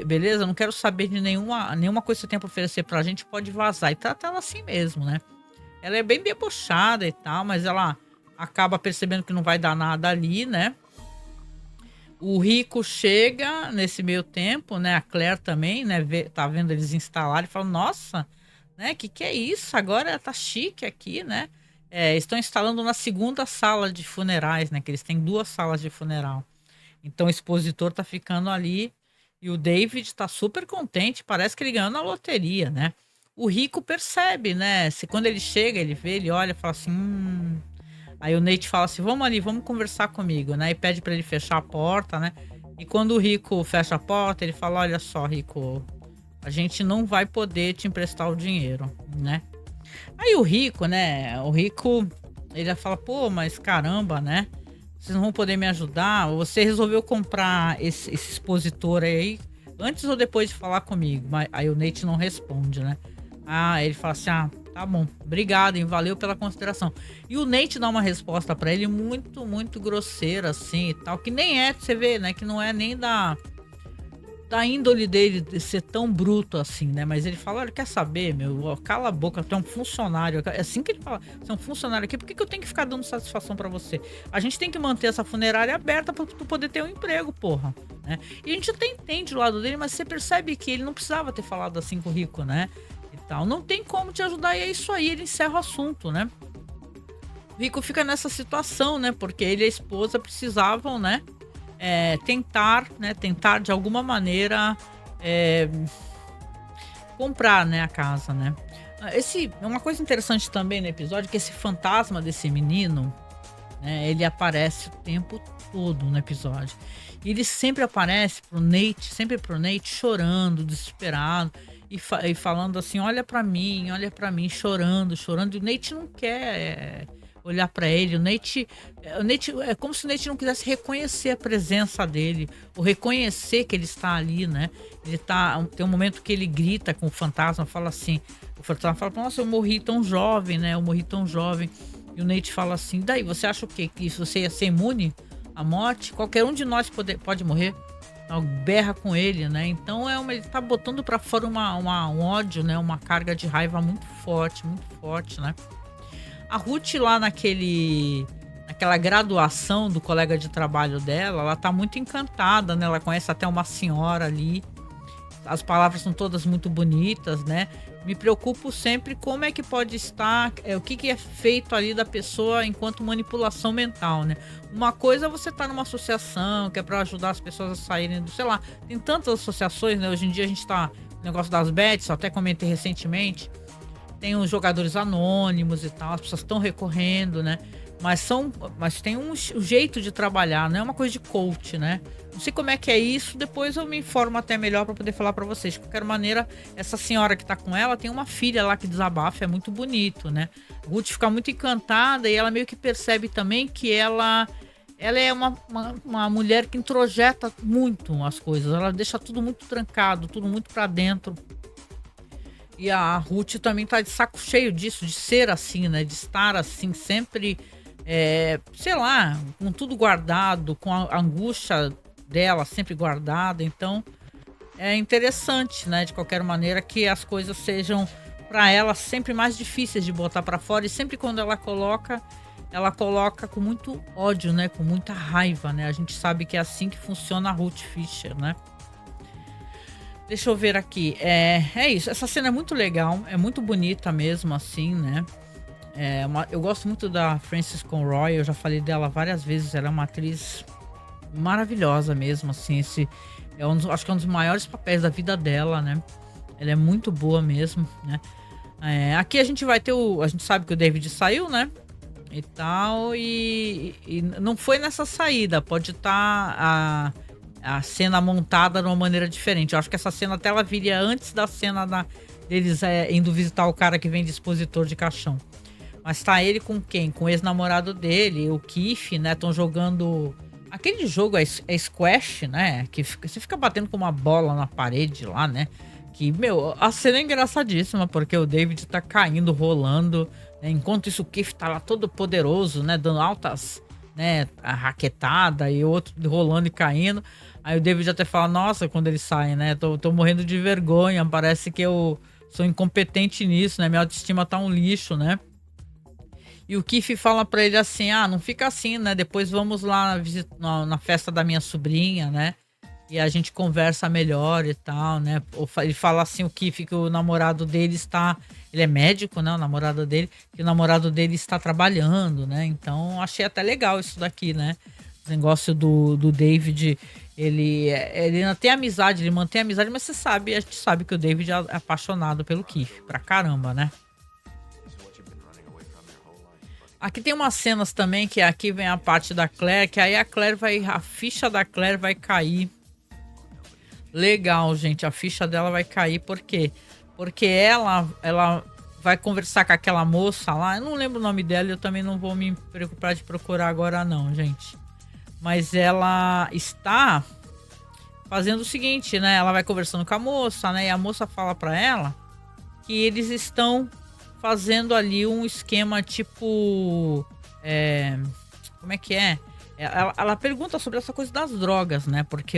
beleza? Eu não quero saber de nenhuma coisa que você tem pra oferecer pra gente, pode vazar. E trata ela assim mesmo, né? Ela é bem debochada e tal, mas ela acaba percebendo que não vai dar nada ali, né? O Rico chega nesse meio tempo, né? A Claire também, né? Tá vendo eles instalarem e fala, nossa, né? Que é isso? Agora tá chique aqui, né? Estão instalando na segunda sala de funerais, né? Que eles têm duas salas de funeral. Então o expositor tá ficando ali e o David tá super contente, parece que ele ganhou na loteria, né? O Rico percebe, né? Se quando ele chega, ele vê, ele olha e fala assim, Aí o Nate fala assim, vamos ali, vamos conversar comigo, né? E pede pra ele fechar a porta, né? E quando o Rico fecha a porta, ele fala, olha só, Rico, a gente não vai poder te emprestar o dinheiro, né? Aí o Rico, né? O Rico, ele já fala, pô, mas caramba, né? Vocês não vão poder me ajudar? Você resolveu comprar esse expositor aí antes ou depois de falar comigo? Aí o Nate não responde, né? Ele fala assim, tá bom, obrigado, hein? Valeu pela consideração. E o Nate dá uma resposta pra ele muito, muito grosseira, assim, e tal, que nem você vê, né? Que não é nem da índole dele de ser tão bruto assim, né? Mas ele fala, olha, quer saber, meu? Ó, cala a boca, tu é um funcionário. É assim que ele fala, você é um funcionário aqui, por que eu tenho que ficar dando satisfação pra você? A gente tem que manter essa funerária aberta pra tu poder ter um emprego, porra, né? E a gente até entende o lado dele, mas você percebe que ele não precisava ter falado assim com o Rico, né? E tal, não tem como te ajudar, e é isso aí, ele encerra o assunto, né? O Rico fica nessa situação, né? Porque ele e a esposa precisavam, né? Tentar de alguma maneira comprar, né, a casa, né? Uma coisa interessante também no episódio é que esse fantasma desse menino, né, ele aparece o tempo todo no episódio. E ele sempre aparece sempre pro Nate chorando, desesperado e falando assim, olha pra mim, chorando. E o Nate não quer olhar pra ele. O Nate é como se o Nate não quisesse reconhecer a presença dele, ou reconhecer que ele está ali, né? Tem um momento que ele grita com o fantasma, fala assim, o fantasma fala, nossa, eu morri tão jovem, né? Eu morri tão jovem. E o Nate fala assim, daí, você acha o quê? Que você ia ser imune à morte? Qualquer um de nós pode morrer. Berra com ele, né? Então ele tá botando pra fora um ódio, né? Uma carga de raiva muito forte, né? A Ruth lá naquela graduação do colega de trabalho dela, ela tá muito encantada, né? Ela conhece até uma senhora ali. as palavras são todas muito bonitas, né? Me preocupo sempre como é que pode estar, o que que é feito ali da pessoa enquanto manipulação mental, né? Uma coisa é você estar numa associação que é para ajudar as pessoas a saírem do, sei lá, tem tantas associações, né? Hoje em dia a gente tá no negócio das bets, eu até comentei recentemente, tem os jogadores anônimos e tal, as pessoas estão recorrendo, né? Mas tem um jeito de trabalhar, não é uma coisa de coach, né? Não sei como é que é isso, depois eu me informo até melhor para poder falar para vocês. De qualquer maneira, essa senhora que tá com ela tem uma filha lá que desabafa, é muito bonito, né? A Ruth fica muito encantada e ela meio que percebe também que ela é uma mulher que introjeta muito as coisas, ela deixa tudo muito trancado, tudo muito para dentro. E a Ruth também tá de saco cheio disso, de ser assim, né? De estar assim, sempre, sei lá, com tudo guardado, com a angústia dela sempre guardada. Então, é interessante, né? De qualquer maneira, que as coisas sejam para ela sempre mais difíceis de botar para fora. E sempre quando ela coloca com muito ódio, né? Com muita raiva, né? A gente sabe que é assim que funciona a Ruth Fisher, né? Deixa eu ver aqui. É isso. Essa cena é muito legal. É muito bonita mesmo, assim, né? Eu gosto muito da Frances Conroy. Eu já falei dela várias vezes. Ela é uma atriz maravilhosa mesmo, assim. Acho que é um dos maiores papéis da vida dela, né? Ela é muito boa mesmo, né? Aqui a gente vai ter a gente sabe que o David saiu, né? E tal. E não foi nessa saída. Pode estar a cena montada de uma maneira diferente. Eu acho que essa cena até ela viria antes da cena deles indo visitar o cara que vem de expositor de caixão. Mas tá ele com quem? Com o ex-namorado dele, o Keith, né? Estão jogando aquele jogo, é squash, né? Que você fica batendo com uma bola na parede lá, né? Que, meu, a cena é engraçadíssima, porque o David tá caindo, rolando, né? Enquanto isso o Keith tá lá todo poderoso, né? Dando altas, né? A raquetada e o outro rolando e caindo. Aí o David até fala, nossa, quando ele sai, né? Tô morrendo de vergonha, parece que eu sou incompetente nisso, né? Minha autoestima tá um lixo, né? E o Keith fala pra ele assim, não fica assim, né? Depois vamos lá na festa da minha sobrinha, né? E a gente conversa melhor e tal, né? Ele fala assim, o Keith, que o namorado dele está... Ele é médico, né? O namorado dele. Que o namorado dele está trabalhando, né? Então, achei até legal isso daqui, né? O negócio do David... Ele ainda tem amizade, ele mantém amizade, mas a gente sabe que o David é apaixonado pelo Keith. Pra caramba, né? Aqui tem umas cenas também, que aqui vem a parte da Claire, que aí a ficha da Claire vai cair. Legal, gente, a ficha dela vai cair, por quê? Porque ela vai conversar com aquela moça lá, eu não lembro o nome dela, eu também não vou me preocupar de procurar agora não, gente. Mas ela está fazendo o seguinte, né? Ela vai conversando com a moça, né? E a moça fala pra ela que eles estão fazendo ali um esquema tipo... como é que é? Ela pergunta sobre essa coisa das drogas, né? Porque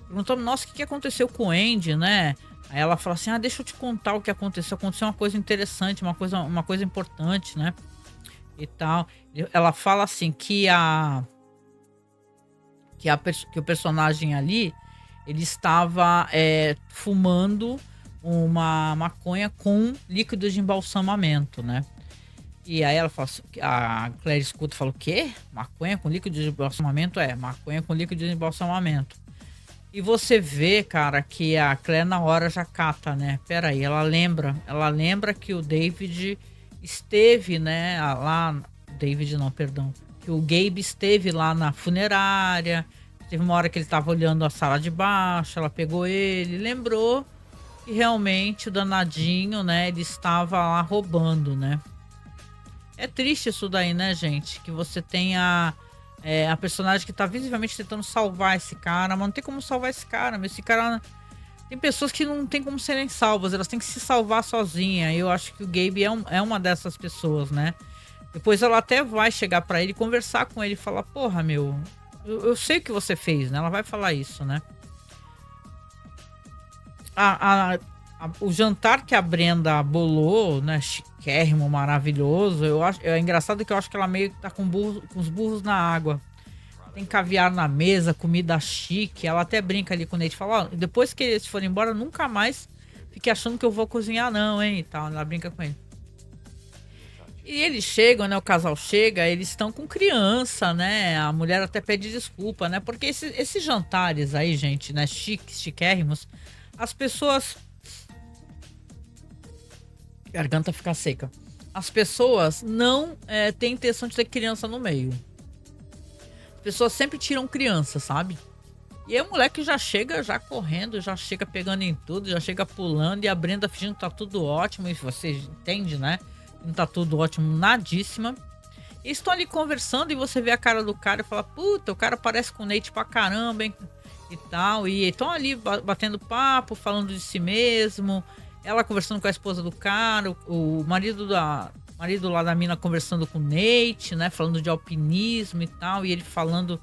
perguntou, nossa, o que aconteceu com o Andy, né? Aí ela fala assim, deixa eu te contar o que aconteceu. Aconteceu uma coisa interessante, uma coisa importante, né? E tal. Ela fala assim que o personagem ali, ele estava fumando uma maconha com líquido de embalsamamento, né? E aí ela fala assim, a Claire escuta e fala, o quê? Maconha com líquido de embalsamamento? Maconha com líquido de embalsamamento. E você vê, cara, que a Claire na hora já cata, né? Pera aí, ela lembra que o David esteve, né, lá... David não, perdão. Que o Gabe esteve lá na funerária. Teve uma hora que ele tava olhando a sala de baixo, ela pegou ele, lembrou que realmente o danadinho, né, ele estava lá roubando, né? É triste isso daí, né, gente? Que você tem a personagem que tá visivelmente tentando salvar esse cara, mas não tem como salvar esse cara, mas esse cara... Tem pessoas que não tem como serem salvas, elas têm que se salvar sozinha. Eu acho que o Gabe é uma dessas pessoas, né? Depois ela até vai chegar pra ele, conversar com ele e falar, porra, meu, eu sei o que você fez, né? Ela vai falar isso, né? O jantar que a Brenda bolou, né? Chiquérrimo, maravilhoso. É engraçado que eu acho que ela meio que tá com os burros na água. tem caviar na mesa, comida chique. Ela até brinca ali com o Nate, fala, ó, depois que eles forem embora, nunca mais fique achando que eu vou cozinhar não, hein, e tal. Ela brinca com ele. E eles chegam, né? O casal chega, eles estão com criança, né? A mulher até pede desculpa, né? Porque esses jantares aí, gente, né? Chiques, chiquérrimos, as pessoas. Garganta fica seca. As pessoas não têm intenção de ter criança no meio. As pessoas sempre tiram criança, sabe? E aí o moleque já chega já correndo, já chega pegando em tudo, já chega pulando, e a Brenda fingindo que tá tudo ótimo, e você entende, né? Não tá tudo ótimo, nadíssima. E estão ali conversando e você vê a cara do cara e fala, puta, o cara parece com o Nate pra caramba, hein? E tal. E estão ali batendo papo, falando de si mesmo. Ela conversando com a esposa do cara, o marido lá da mina conversando com o Nate, né? Falando de alpinismo e tal. E ele falando,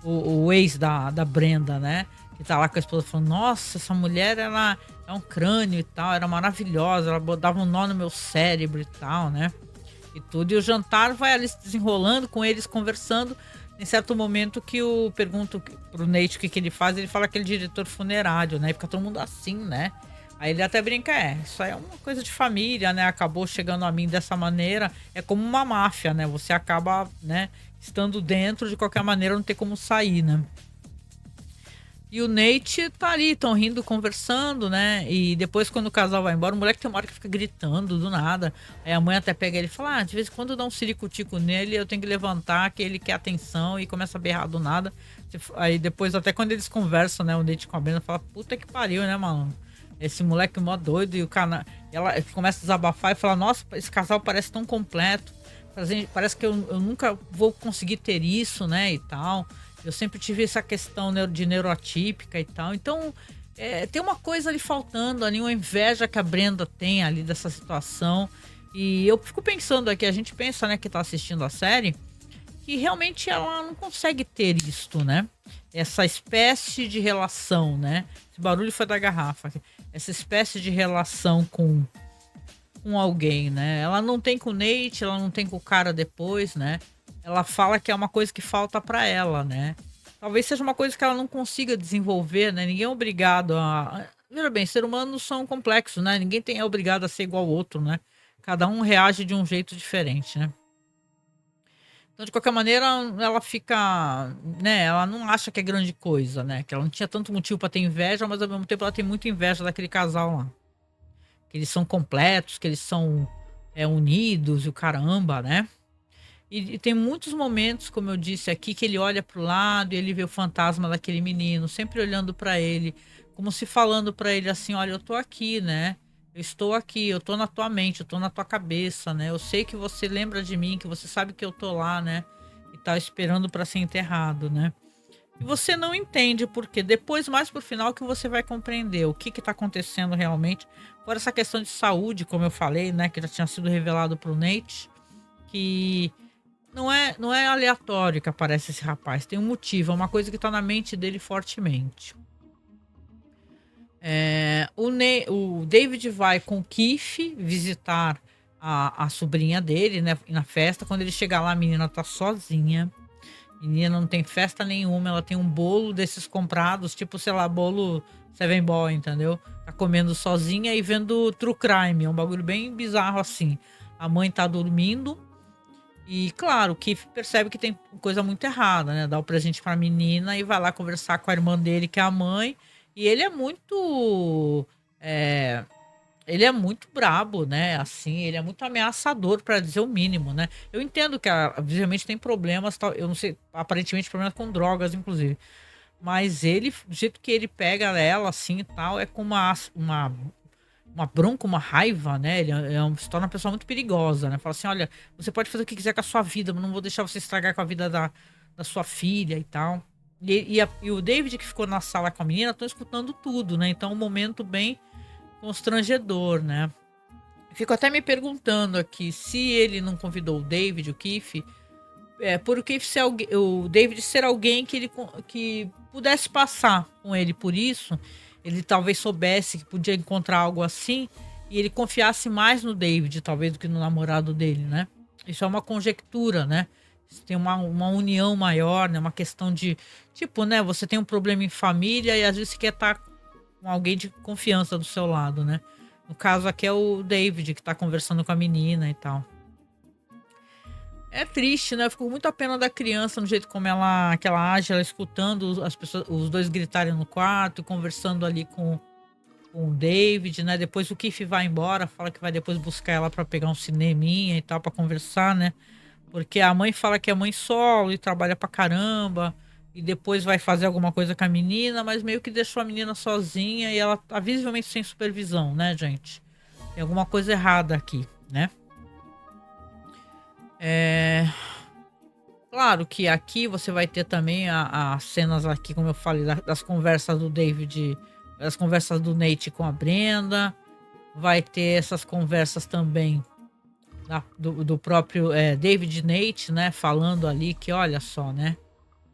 o ex da Brenda, né? Que tá lá com a esposa falando, nossa, essa mulher, ela é um crânio e tal, era maravilhosa, ela dava um nó no meu cérebro e tal, né? E tudo. E o jantar vai ali se desenrolando com eles conversando. Em certo momento que eu pergunto pro Nate o que ele faz, ele fala que ele é diretor funerário, né? E fica todo mundo assim, né? Aí ele até brinca, isso aí é uma coisa de família, né? Acabou chegando a mim dessa maneira. É como uma máfia, né? Você acaba, né, estando dentro, de qualquer maneira não tem como sair, né? E o Nate tá ali, tão rindo, conversando, né? E depois, quando o casal vai embora, o moleque tem uma hora que fica gritando do nada. Aí a mãe até pega ele e fala: de vez em quando dá um sirico-tico nele, eu tenho que levantar, que ele quer atenção, e começa a berrar do nada. Aí depois, até quando eles conversam, né? O Nate com a Brenda fala: puta que pariu, né, mano? Esse moleque mó doido. E o cara. Ela começa a desabafar e fala: nossa, esse casal parece tão completo. Parece que eu nunca vou conseguir ter isso, né? E tal. Eu sempre tive essa questão de neuroatípica e tal. Então, tem uma coisa ali faltando, ali, uma inveja que a Brenda tem ali dessa situação. E eu fico pensando aqui, a gente pensa, né, que tá assistindo a série, que realmente ela não consegue ter isto, né? Essa espécie de relação, né? Esse barulho foi da garrafa. Essa espécie de relação com alguém, né? Ela não tem com o Nate, ela não tem com o cara depois, né? Ela fala que é uma coisa que falta pra ela, né? Talvez seja uma coisa que ela não consiga desenvolver, né? Ninguém é obrigado a. Veja bem, seres humanos são complexos, né? Ninguém é obrigado a ser igual ao outro, né? Cada um reage de um jeito diferente, né? Então, de qualquer maneira, ela fica, né? Ela não acha que é grande coisa, né? Que ela não tinha tanto motivo pra ter inveja, mas ao mesmo tempo ela tem muita inveja daquele casal lá. Que eles são completos, que eles são unidos e o caramba, né? E tem muitos momentos, como eu disse aqui, que ele olha pro lado e ele vê o fantasma daquele menino, sempre olhando pra ele, como se falando pra ele assim: olha, eu tô aqui, né? Eu estou aqui, eu tô na tua mente, eu tô na tua cabeça, né? Eu sei que você lembra de mim, que você sabe que eu tô lá, né? E tá esperando pra ser enterrado, né? E você não entende porque depois, mais pro final, que você vai compreender o que tá acontecendo realmente. Por essa questão de saúde, como eu falei, né? Que já tinha sido revelado pro Nate, que não é aleatório que aparece esse rapaz, tem um motivo, é uma coisa que tá na mente dele fortemente. O David vai com o Keith visitar a sobrinha dele, né, na festa. Quando ele chega lá, a menina tá sozinha. A menina não tem festa nenhuma, ela tem um bolo desses comprados, tipo, sei lá, bolo Seven Boy, entendeu? Tá comendo sozinha e vendo True Crime, é um bagulho bem bizarro assim. A mãe tá dormindo. E claro, o Keith percebe que tem coisa muito errada, né? Dá o presente pra menina e vai lá conversar com a irmã dele, que é a mãe. E ele é muito. é, ele é muito brabo, né? Assim, ele é muito ameaçador, pra dizer o mínimo, né? Eu entendo que obviamente tem problemas, eu não sei, aparentemente problemas com drogas, inclusive. Mas ele, do jeito que ele pega ela, assim e tal, é com uma bronca, uma raiva, né? Ele se torna uma pessoa muito perigosa, né? Fala assim: olha, você pode fazer o que quiser com a sua vida, mas não vou deixar você estragar com a vida da sua filha e tal. E o David, que ficou na sala com a menina, estão escutando tudo, né? Então, um momento bem constrangedor, né? Fico até me perguntando aqui se ele não convidou o David, o Keith, por o Keith ser o David ser alguém que pudesse passar com ele por isso. Ele talvez soubesse que podia encontrar algo assim e ele confiasse mais no David, talvez, do que no namorado dele, né? Isso é uma conjectura, né? Você tem uma união maior, né? Uma questão de, tipo, né? Você tem um problema em família e às vezes você quer estar com alguém de confiança do seu lado, né? No caso aqui é o David que tá conversando com a menina e tal. É triste, né? Eu fico muito a pena da criança no jeito como que ela age, ela escutando as pessoas, os dois gritarem no quarto, conversando ali com o David, né? Depois o Keith vai embora, fala que vai depois buscar ela pra pegar um cineminha e tal, pra conversar, né? Porque a mãe fala que é mãe solo e trabalha pra caramba, e depois vai fazer alguma coisa com a menina, mas meio que deixou a menina sozinha e ela tá visivelmente sem supervisão, né, gente? Tem alguma coisa errada aqui, né? É. Claro que aqui você vai ter também as cenas aqui, como eu falei, das conversas do David, das conversas do Nate com a Brenda. Vai ter essas conversas também do próprio David e Nate, né? Falando ali que, olha só, né?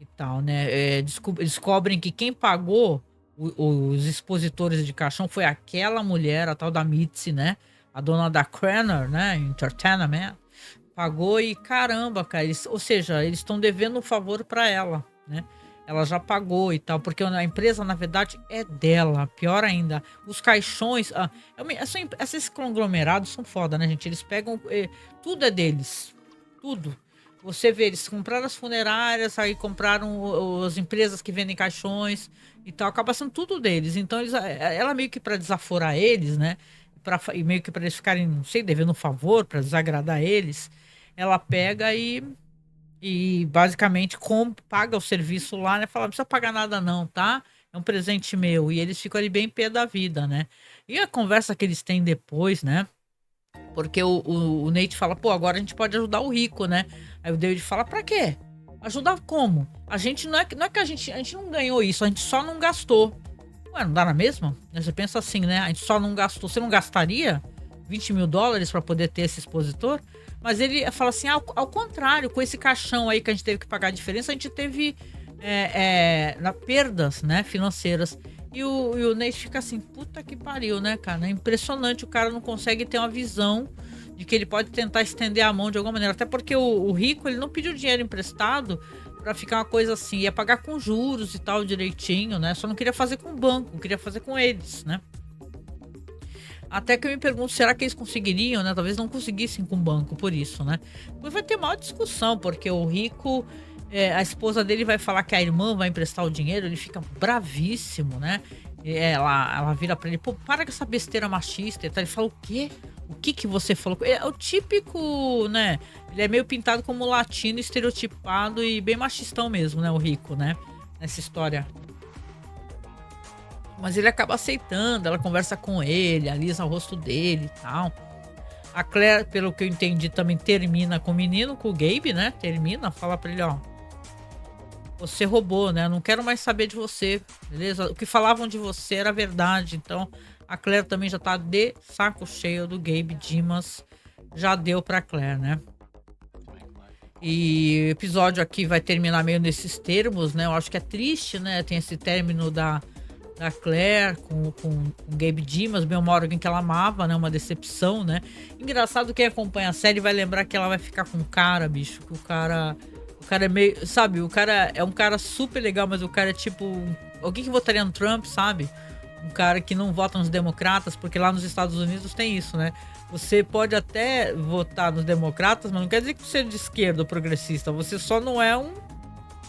E tal, né? Descobrem que quem pagou os expositores de caixão foi aquela mulher, a tal da Mitzi, né? A dona da Cranor, né? Entertainment. Pagou e caramba, cara. Ou seja, eles estão devendo um favor para ela, né? Ela já pagou e tal, porque a empresa, na verdade, é dela. Pior ainda, os caixões. Esses conglomerados são foda, né, gente? Eles pegam. Tudo é deles. Tudo. Você vê, eles compraram as funerárias, aí compraram as empresas que vendem caixões e tal. Acaba sendo tudo deles. Então, ela meio que para desaforar eles, né? E meio que para eles ficarem, não sei, devendo um favor, para desagradar eles, ela pega e basicamente paga o serviço lá, né? Fala, não precisa pagar nada não, tá? É um presente meu. E eles ficam ali bem pé da vida, né? E a conversa que eles têm depois, né? Porque o Nate fala, pô, agora a gente pode ajudar o rico, né? Aí o David fala, pra quê? Ajudar como? A gente não é que a gente não ganhou isso, a gente só não gastou. Ué, não dá na mesma? Você pensa assim, né? A gente só não gastou. Você não gastaria $20 mil para poder ter esse expositor? Mas ele fala assim: ao contrário, com esse caixão aí que a gente teve que pagar a diferença, a gente teve perdas, né, financeiras. E o Nate fica assim: puta que pariu, né, cara? É impressionante. O cara não consegue ter uma visão de que ele pode tentar estender a mão de alguma maneira. Até porque o rico, ele não pediu dinheiro emprestado para ficar uma coisa assim, ia pagar com juros e tal direitinho, né? Só não queria fazer com o banco, queria fazer com eles, né? Até que eu me pergunto, será que eles conseguiriam, né? Talvez não conseguissem com o banco por isso, né? Depois vai ter maior discussão, porque o rico, a esposa dele vai falar que a irmã vai emprestar o dinheiro, ele fica bravíssimo, né? Ela vira pra ele, pô, para com essa besteira machista e tal. Ele fala, o quê? O que que você falou? É o típico, né? Ele é meio pintado como latino, estereotipado e bem machistão mesmo, né? O rico, né? Nessa história. Mas ele acaba aceitando, ela conversa com ele, alisa o rosto dele e tal. A Claire, pelo que eu entendi, também termina com o menino, com o Gabe, né? Termina, fala pra ele, ó. Você roubou, né? Eu não quero mais saber de você, beleza? O que falavam de você era verdade. Então, a Claire também já tá de saco cheio do Gabe Dimas. Já deu pra Claire, né? E o episódio aqui vai terminar meio nesses termos, né? Eu acho que é triste, né? Tem esse término da Claire com o Gabe Dimas, bem uma hora que ela amava, né? Uma decepção, né? Engraçado, quem acompanha a série vai lembrar que ela vai ficar com o cara, bicho. Que o cara é meio. Sabe, o cara é um cara super legal, mas o cara é tipo. Alguém que votaria no Trump, sabe? Um cara que não vota nos democratas, porque lá nos Estados Unidos tem isso, né? Você pode até votar nos democratas, mas não quer dizer que você é de esquerda ou progressista. Você só não é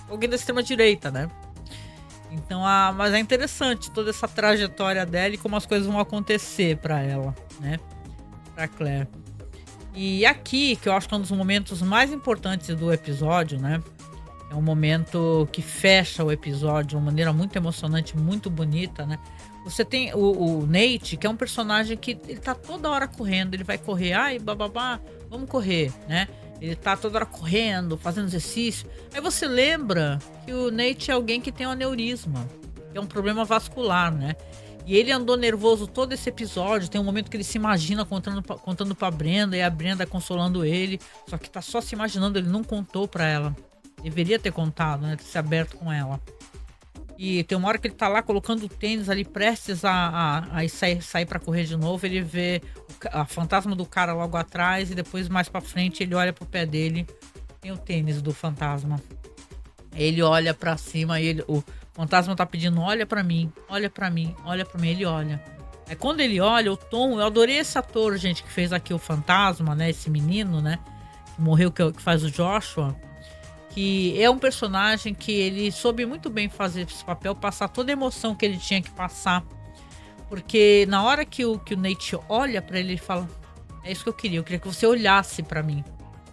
alguém da extrema-direita, né? Então, mas é interessante toda essa trajetória dela e como as coisas vão acontecer pra ela, né? Pra Claire. E aqui, que eu acho que é um dos momentos mais importantes do episódio, né? É um momento que fecha o episódio de uma maneira muito emocionante, muito bonita, né? Você tem o Nate, que é um personagem que ele tá toda hora correndo, ele vai correr, ai, bababá, vamos correr, né? Ele tá toda hora correndo, fazendo exercício. Aí você lembra que o Nate é alguém que tem um aneurisma, que é um problema vascular, né? E ele andou nervoso todo esse episódio. Tem um momento que ele se imagina contando pra Brenda, e a Brenda consolando ele. Só que tá só se imaginando, ele não contou pra ela. Deveria ter contado, né? Ter se aberto com ela. E tem uma hora que ele tá lá colocando o tênis ali, prestes a sair pra correr de novo. Ele vê a fantasma do cara logo atrás, e depois mais pra frente ele olha pro pé dele tem o tênis do fantasma. Ele olha pra cima e o fantasma tá pedindo, olha pra mim, olha pra mim, olha pra mim, ele olha. Aí quando ele olha, o Tom, eu adorei esse ator, gente, que fez aqui o fantasma, né, esse menino, né, que morreu, que faz o Joshua, que é um personagem que ele soube muito bem fazer esse papel, passar toda a emoção que ele tinha que passar, porque na hora que o Nate olha pra ele, ele fala, é isso que eu queria que você olhasse pra mim.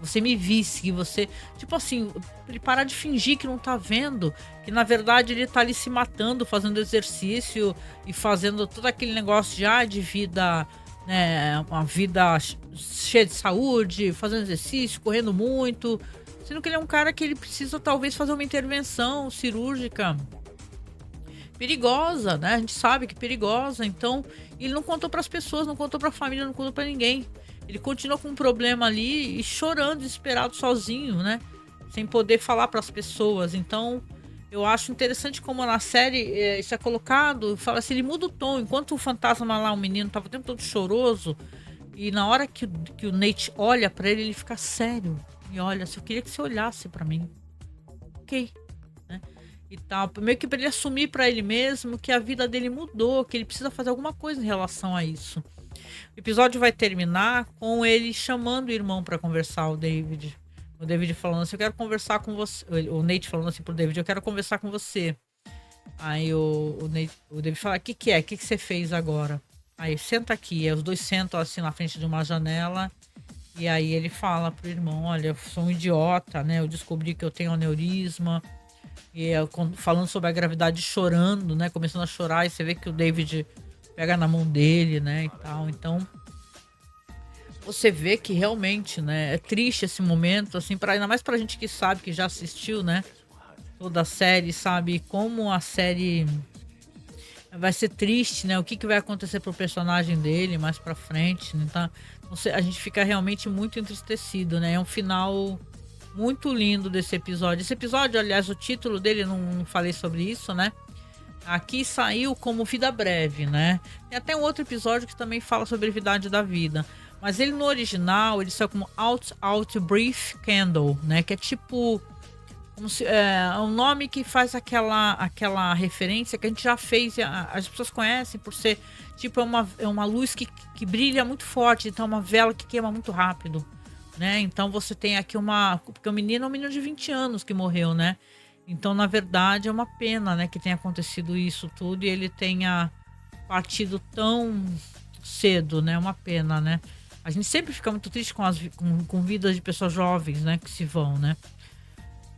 Você me visse, que você. Tipo assim, ele parar de fingir que não tá vendo. Que na verdade ele tá ali se matando, fazendo exercício e fazendo todo aquele negócio já de vida, né? Uma vida cheia de saúde, fazendo exercício, correndo muito. Sendo que ele é um cara que ele precisa talvez fazer uma intervenção cirúrgica perigosa, né? A gente sabe que é perigosa. Então, ele não contou para as pessoas, não contou para a família, não contou para ninguém. Ele continua com um problema ali e chorando, desesperado, sozinho, né? Sem poder falar para as pessoas. Então, eu acho interessante como na série isso é colocado. Fala assim, ele muda o tom. Enquanto o fantasma lá, o menino, tava o tempo todo choroso. E na hora que o Nate olha para ele, ele fica sério. E olha, eu queria que você olhasse para mim. Ok. Né? E tal. Meio que para ele assumir para ele mesmo que a vida dele mudou, que ele precisa fazer alguma coisa em relação a isso. O episódio vai terminar com ele chamando o irmão para conversar, o David. O David falando assim, eu quero conversar com você. O Nate falando assim pro David, eu quero conversar com você. Aí o David fala, o que é? O que você fez agora? Aí, senta aqui. Aí os dois sentam assim na frente de uma janela. E aí ele fala pro irmão, olha, eu sou um idiota, né? Eu descobri que eu tenho aneurisma. E falando sobre a gravidade, chorando, né? Começando a chorar. E você vê que o David pega na mão dele, né, e tal. Então, você vê que realmente, né, é triste esse momento, assim, ainda mais pra gente que sabe, que já assistiu, né, toda a série, sabe como a série vai ser triste, né, o que vai acontecer pro personagem dele mais pra frente, né, tá? A gente fica realmente muito entristecido, né, é um final muito lindo desse episódio. Esse episódio, aliás, o título dele, não falei sobre isso, né, aqui saiu como Vida Breve, né? Tem até um outro episódio que também fala sobre a brevidade da vida. Mas ele no original, ele saiu como Out Brief Candle, né? Que é tipo... é um nome que faz aquela referência que a gente já fez. As pessoas conhecem por ser... Tipo, é uma luz que brilha muito forte. Então, é uma vela que queima muito rápido, né? Então, você tem aqui porque o menino é um menino de 20 anos que morreu, né? Então, na verdade, é uma pena, né, que tenha acontecido isso tudo e ele tenha partido tão cedo, né? Uma pena, né? A gente sempre fica muito triste com vidas de pessoas jovens, né, que se vão, né?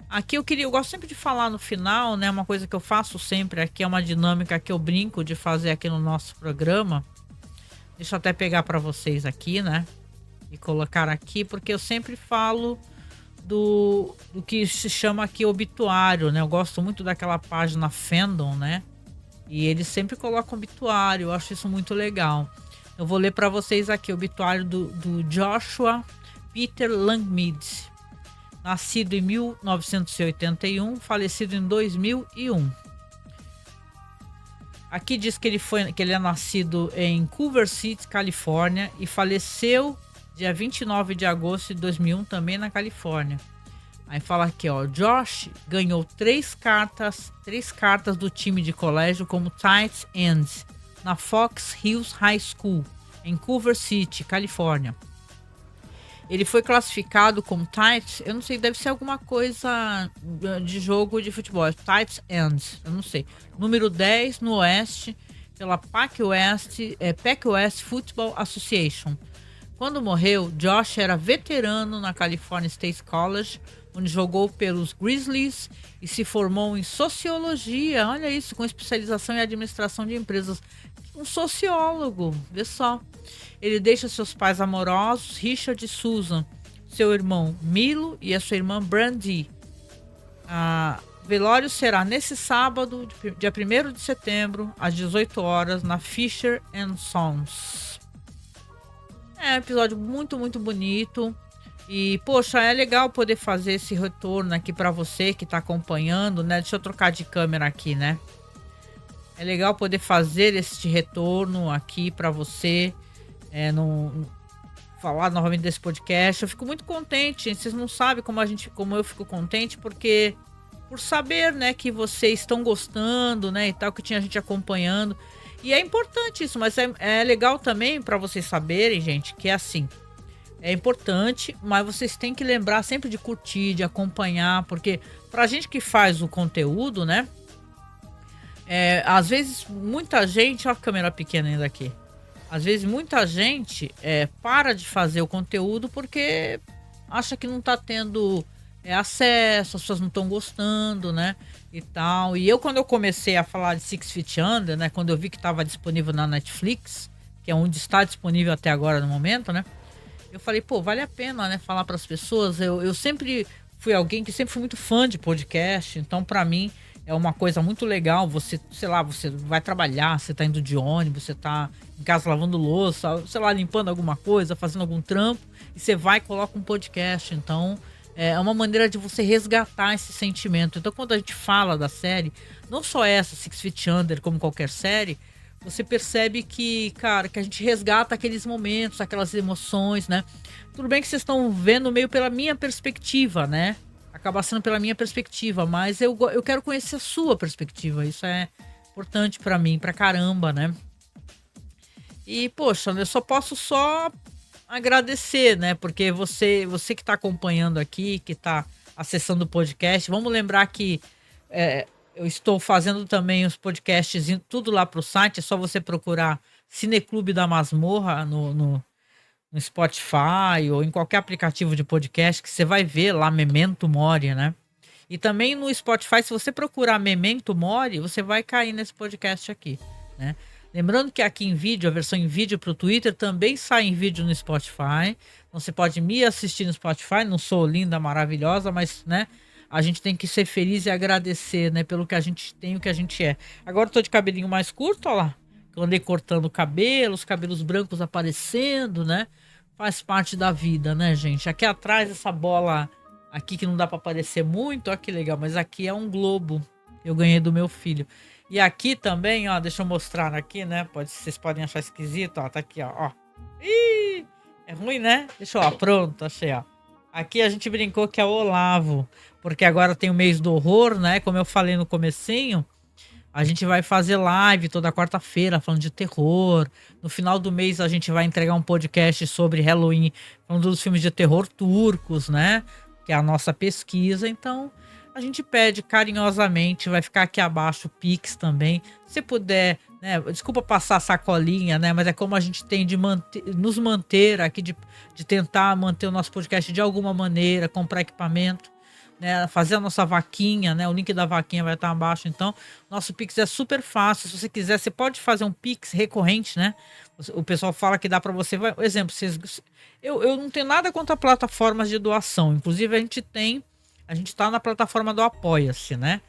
Aqui eu gosto sempre de falar no final, né? Uma coisa que eu faço sempre aqui, é uma dinâmica que eu brinco de fazer aqui no nosso programa. Deixa eu até pegar para vocês aqui, né? E colocar aqui, porque eu sempre falo do que se chama aqui obituário, né? Eu gosto muito daquela página Fandom, né? E eles sempre colocam obituário, eu acho isso muito legal. Eu vou ler para vocês aqui o obituário do Joshua Peter Langmead, nascido em 1981, falecido em 2001. Aqui diz que ele é nascido em Culver City, Califórnia, e faleceu dia 29 de agosto de 2001, também na Califórnia. Aí fala aqui, ó, Josh ganhou 3 cartas do time de colégio como tight ends na Fox Hills High School, em Culver City, Califórnia. Ele foi classificado como tight, eu não sei, deve ser alguma coisa de jogo de futebol, tight ends, eu não sei. Número 10 no Oeste, pela Pac West Football Association. Quando morreu, Josh era veterano na California State College, onde jogou pelos Grizzlies e se formou em sociologia. Olha isso, com especialização em administração de empresas. Um sociólogo, vê só. Ele deixa seus pais amorosos, Richard e Susan, seu irmão Milo e a sua irmã Brandy. O velório será nesse sábado, dia 1º de setembro, às 18 horas, na Fisher & Sons. É um episódio muito, muito bonito. E, poxa, é legal poder fazer esse retorno aqui pra você que tá acompanhando, né? Deixa eu trocar de câmera aqui, né? É legal poder fazer este retorno aqui pra você. falar novamente desse podcast. Eu fico muito contente, gente. Vocês não sabem como eu fico contente, porque por saber, né, que vocês estão gostando, né, e tal, que tinha gente acompanhando. E é importante isso, mas é legal também para vocês saberem, gente, que é assim. É importante, mas vocês têm que lembrar sempre de curtir, de acompanhar, porque pra gente que faz o conteúdo, né? Às vezes muita gente, ó a câmera pequena ainda aqui. Às vezes muita gente para de fazer o conteúdo porque acha que não tá tendo acesso, as pessoas não estão gostando, né? E tal. E quando eu comecei a falar de Six Feet Under, né? Quando eu vi que estava disponível na Netflix, que é onde está disponível até agora no momento, né? Eu falei, pô, vale a pena, né, falar para as pessoas. Eu sempre fui alguém que sempre fui muito fã de podcast, então para mim é uma coisa muito legal. Você, sei lá, você vai trabalhar, você tá indo de ônibus, você tá em casa lavando louça, sei lá, limpando alguma coisa, fazendo algum trampo, e você vai e coloca um podcast. Então é uma maneira de você resgatar esse sentimento. Então quando a gente fala da série, não só essa, Six Feet Under, como qualquer série, você percebe que, cara, que a gente resgata aqueles momentos, aquelas emoções, né? Tudo bem que vocês estão vendo meio pela minha perspectiva, né? Acaba sendo pela minha perspectiva, mas eu quero conhecer a sua perspectiva. Isso é importante pra mim, pra caramba, né? E, poxa, eu só posso agradecer, né? Porque você que tá acompanhando aqui, que tá acessando o podcast, vamos lembrar que eu estou fazendo também os podcasts, tudo lá pro site. É só você procurar Cineclube da Masmorra no Spotify ou em qualquer aplicativo de podcast que você vai ver lá Memento Mori, né? E também no Spotify, se você procurar Memento Mori, você vai cair nesse podcast aqui, né? Lembrando que aqui em vídeo, a versão em vídeo para o Twitter também sai em vídeo no Spotify. Então você pode me assistir no Spotify. Não sou linda, maravilhosa, mas, né? A gente tem que ser feliz e agradecer, né? Pelo que a gente tem, o que a gente é. Agora eu tô de cabelinho mais curto, ó lá. Eu andei cortando o cabelo, os cabelos brancos aparecendo, né? Faz parte da vida, né, gente? Aqui atrás, essa bola aqui que não dá pra aparecer muito, ó que legal. Mas aqui é um globo. Eu ganhei do meu filho. E aqui também, ó, deixa eu mostrar aqui, né? Vocês podem achar esquisito, ó. Tá aqui, ó. Ih, é ruim, né? Deixa eu, ó, pronto, achei, ó. Aqui a gente brincou que é o Olavo, porque agora tem o mês do horror, né? Como eu falei no comecinho, a gente vai fazer live toda quarta-feira falando de terror. No final do mês a gente vai entregar um podcast sobre Halloween, falando dos filmes de terror turcos, né? Que é a nossa pesquisa. Então a gente pede carinhosamente, vai ficar aqui abaixo o Pix também. Se puder, né? Desculpa passar a sacolinha, né? Mas é como a gente tem de nos manter aqui, de tentar manter o nosso podcast de alguma maneira, comprar equipamento, né? Fazer a nossa vaquinha, né? O link da vaquinha vai estar abaixo. Então, nosso Pix é super fácil. Se você quiser, você pode fazer um Pix recorrente, né? O pessoal fala que dá para você. Exemplo, eu não tenho nada contra plataformas de doação. Inclusive, a gente tá na plataforma do Apoia-se, né?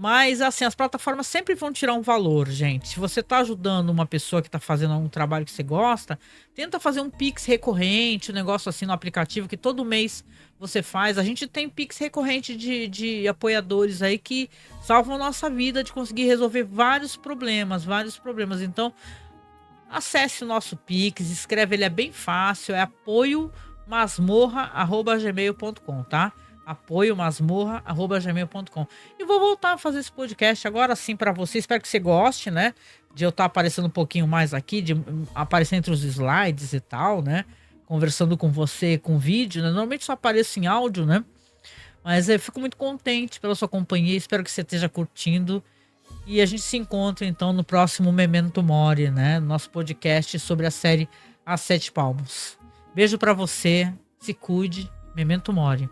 Mas, assim, as plataformas sempre vão tirar um valor, gente. Se você tá ajudando uma pessoa que tá fazendo um trabalho que você gosta, tenta fazer um Pix recorrente, um negócio assim no aplicativo que todo mês você faz. A gente tem Pix recorrente de apoiadores aí que salvam a nossa vida de conseguir resolver vários problemas, vários problemas. Então, acesse o nosso Pix, escreve, ele é bem fácil, é apoiomasmorra@gmail.com, tá? apoiomasmorra@gmail.com. E vou voltar a fazer esse podcast agora sim para você. Espero que você goste, né? De eu estar aparecendo um pouquinho mais aqui, de aparecer entre os slides e tal, né? Conversando com você com vídeo, né? Normalmente só apareço em áudio, né? Mas eu fico muito contente pela sua companhia. Espero que você esteja curtindo. E a gente se encontra então no próximo Memento Mori, né? Nosso podcast sobre a série As Sete Palmos. Beijo para você. Se cuide. Memento Mori.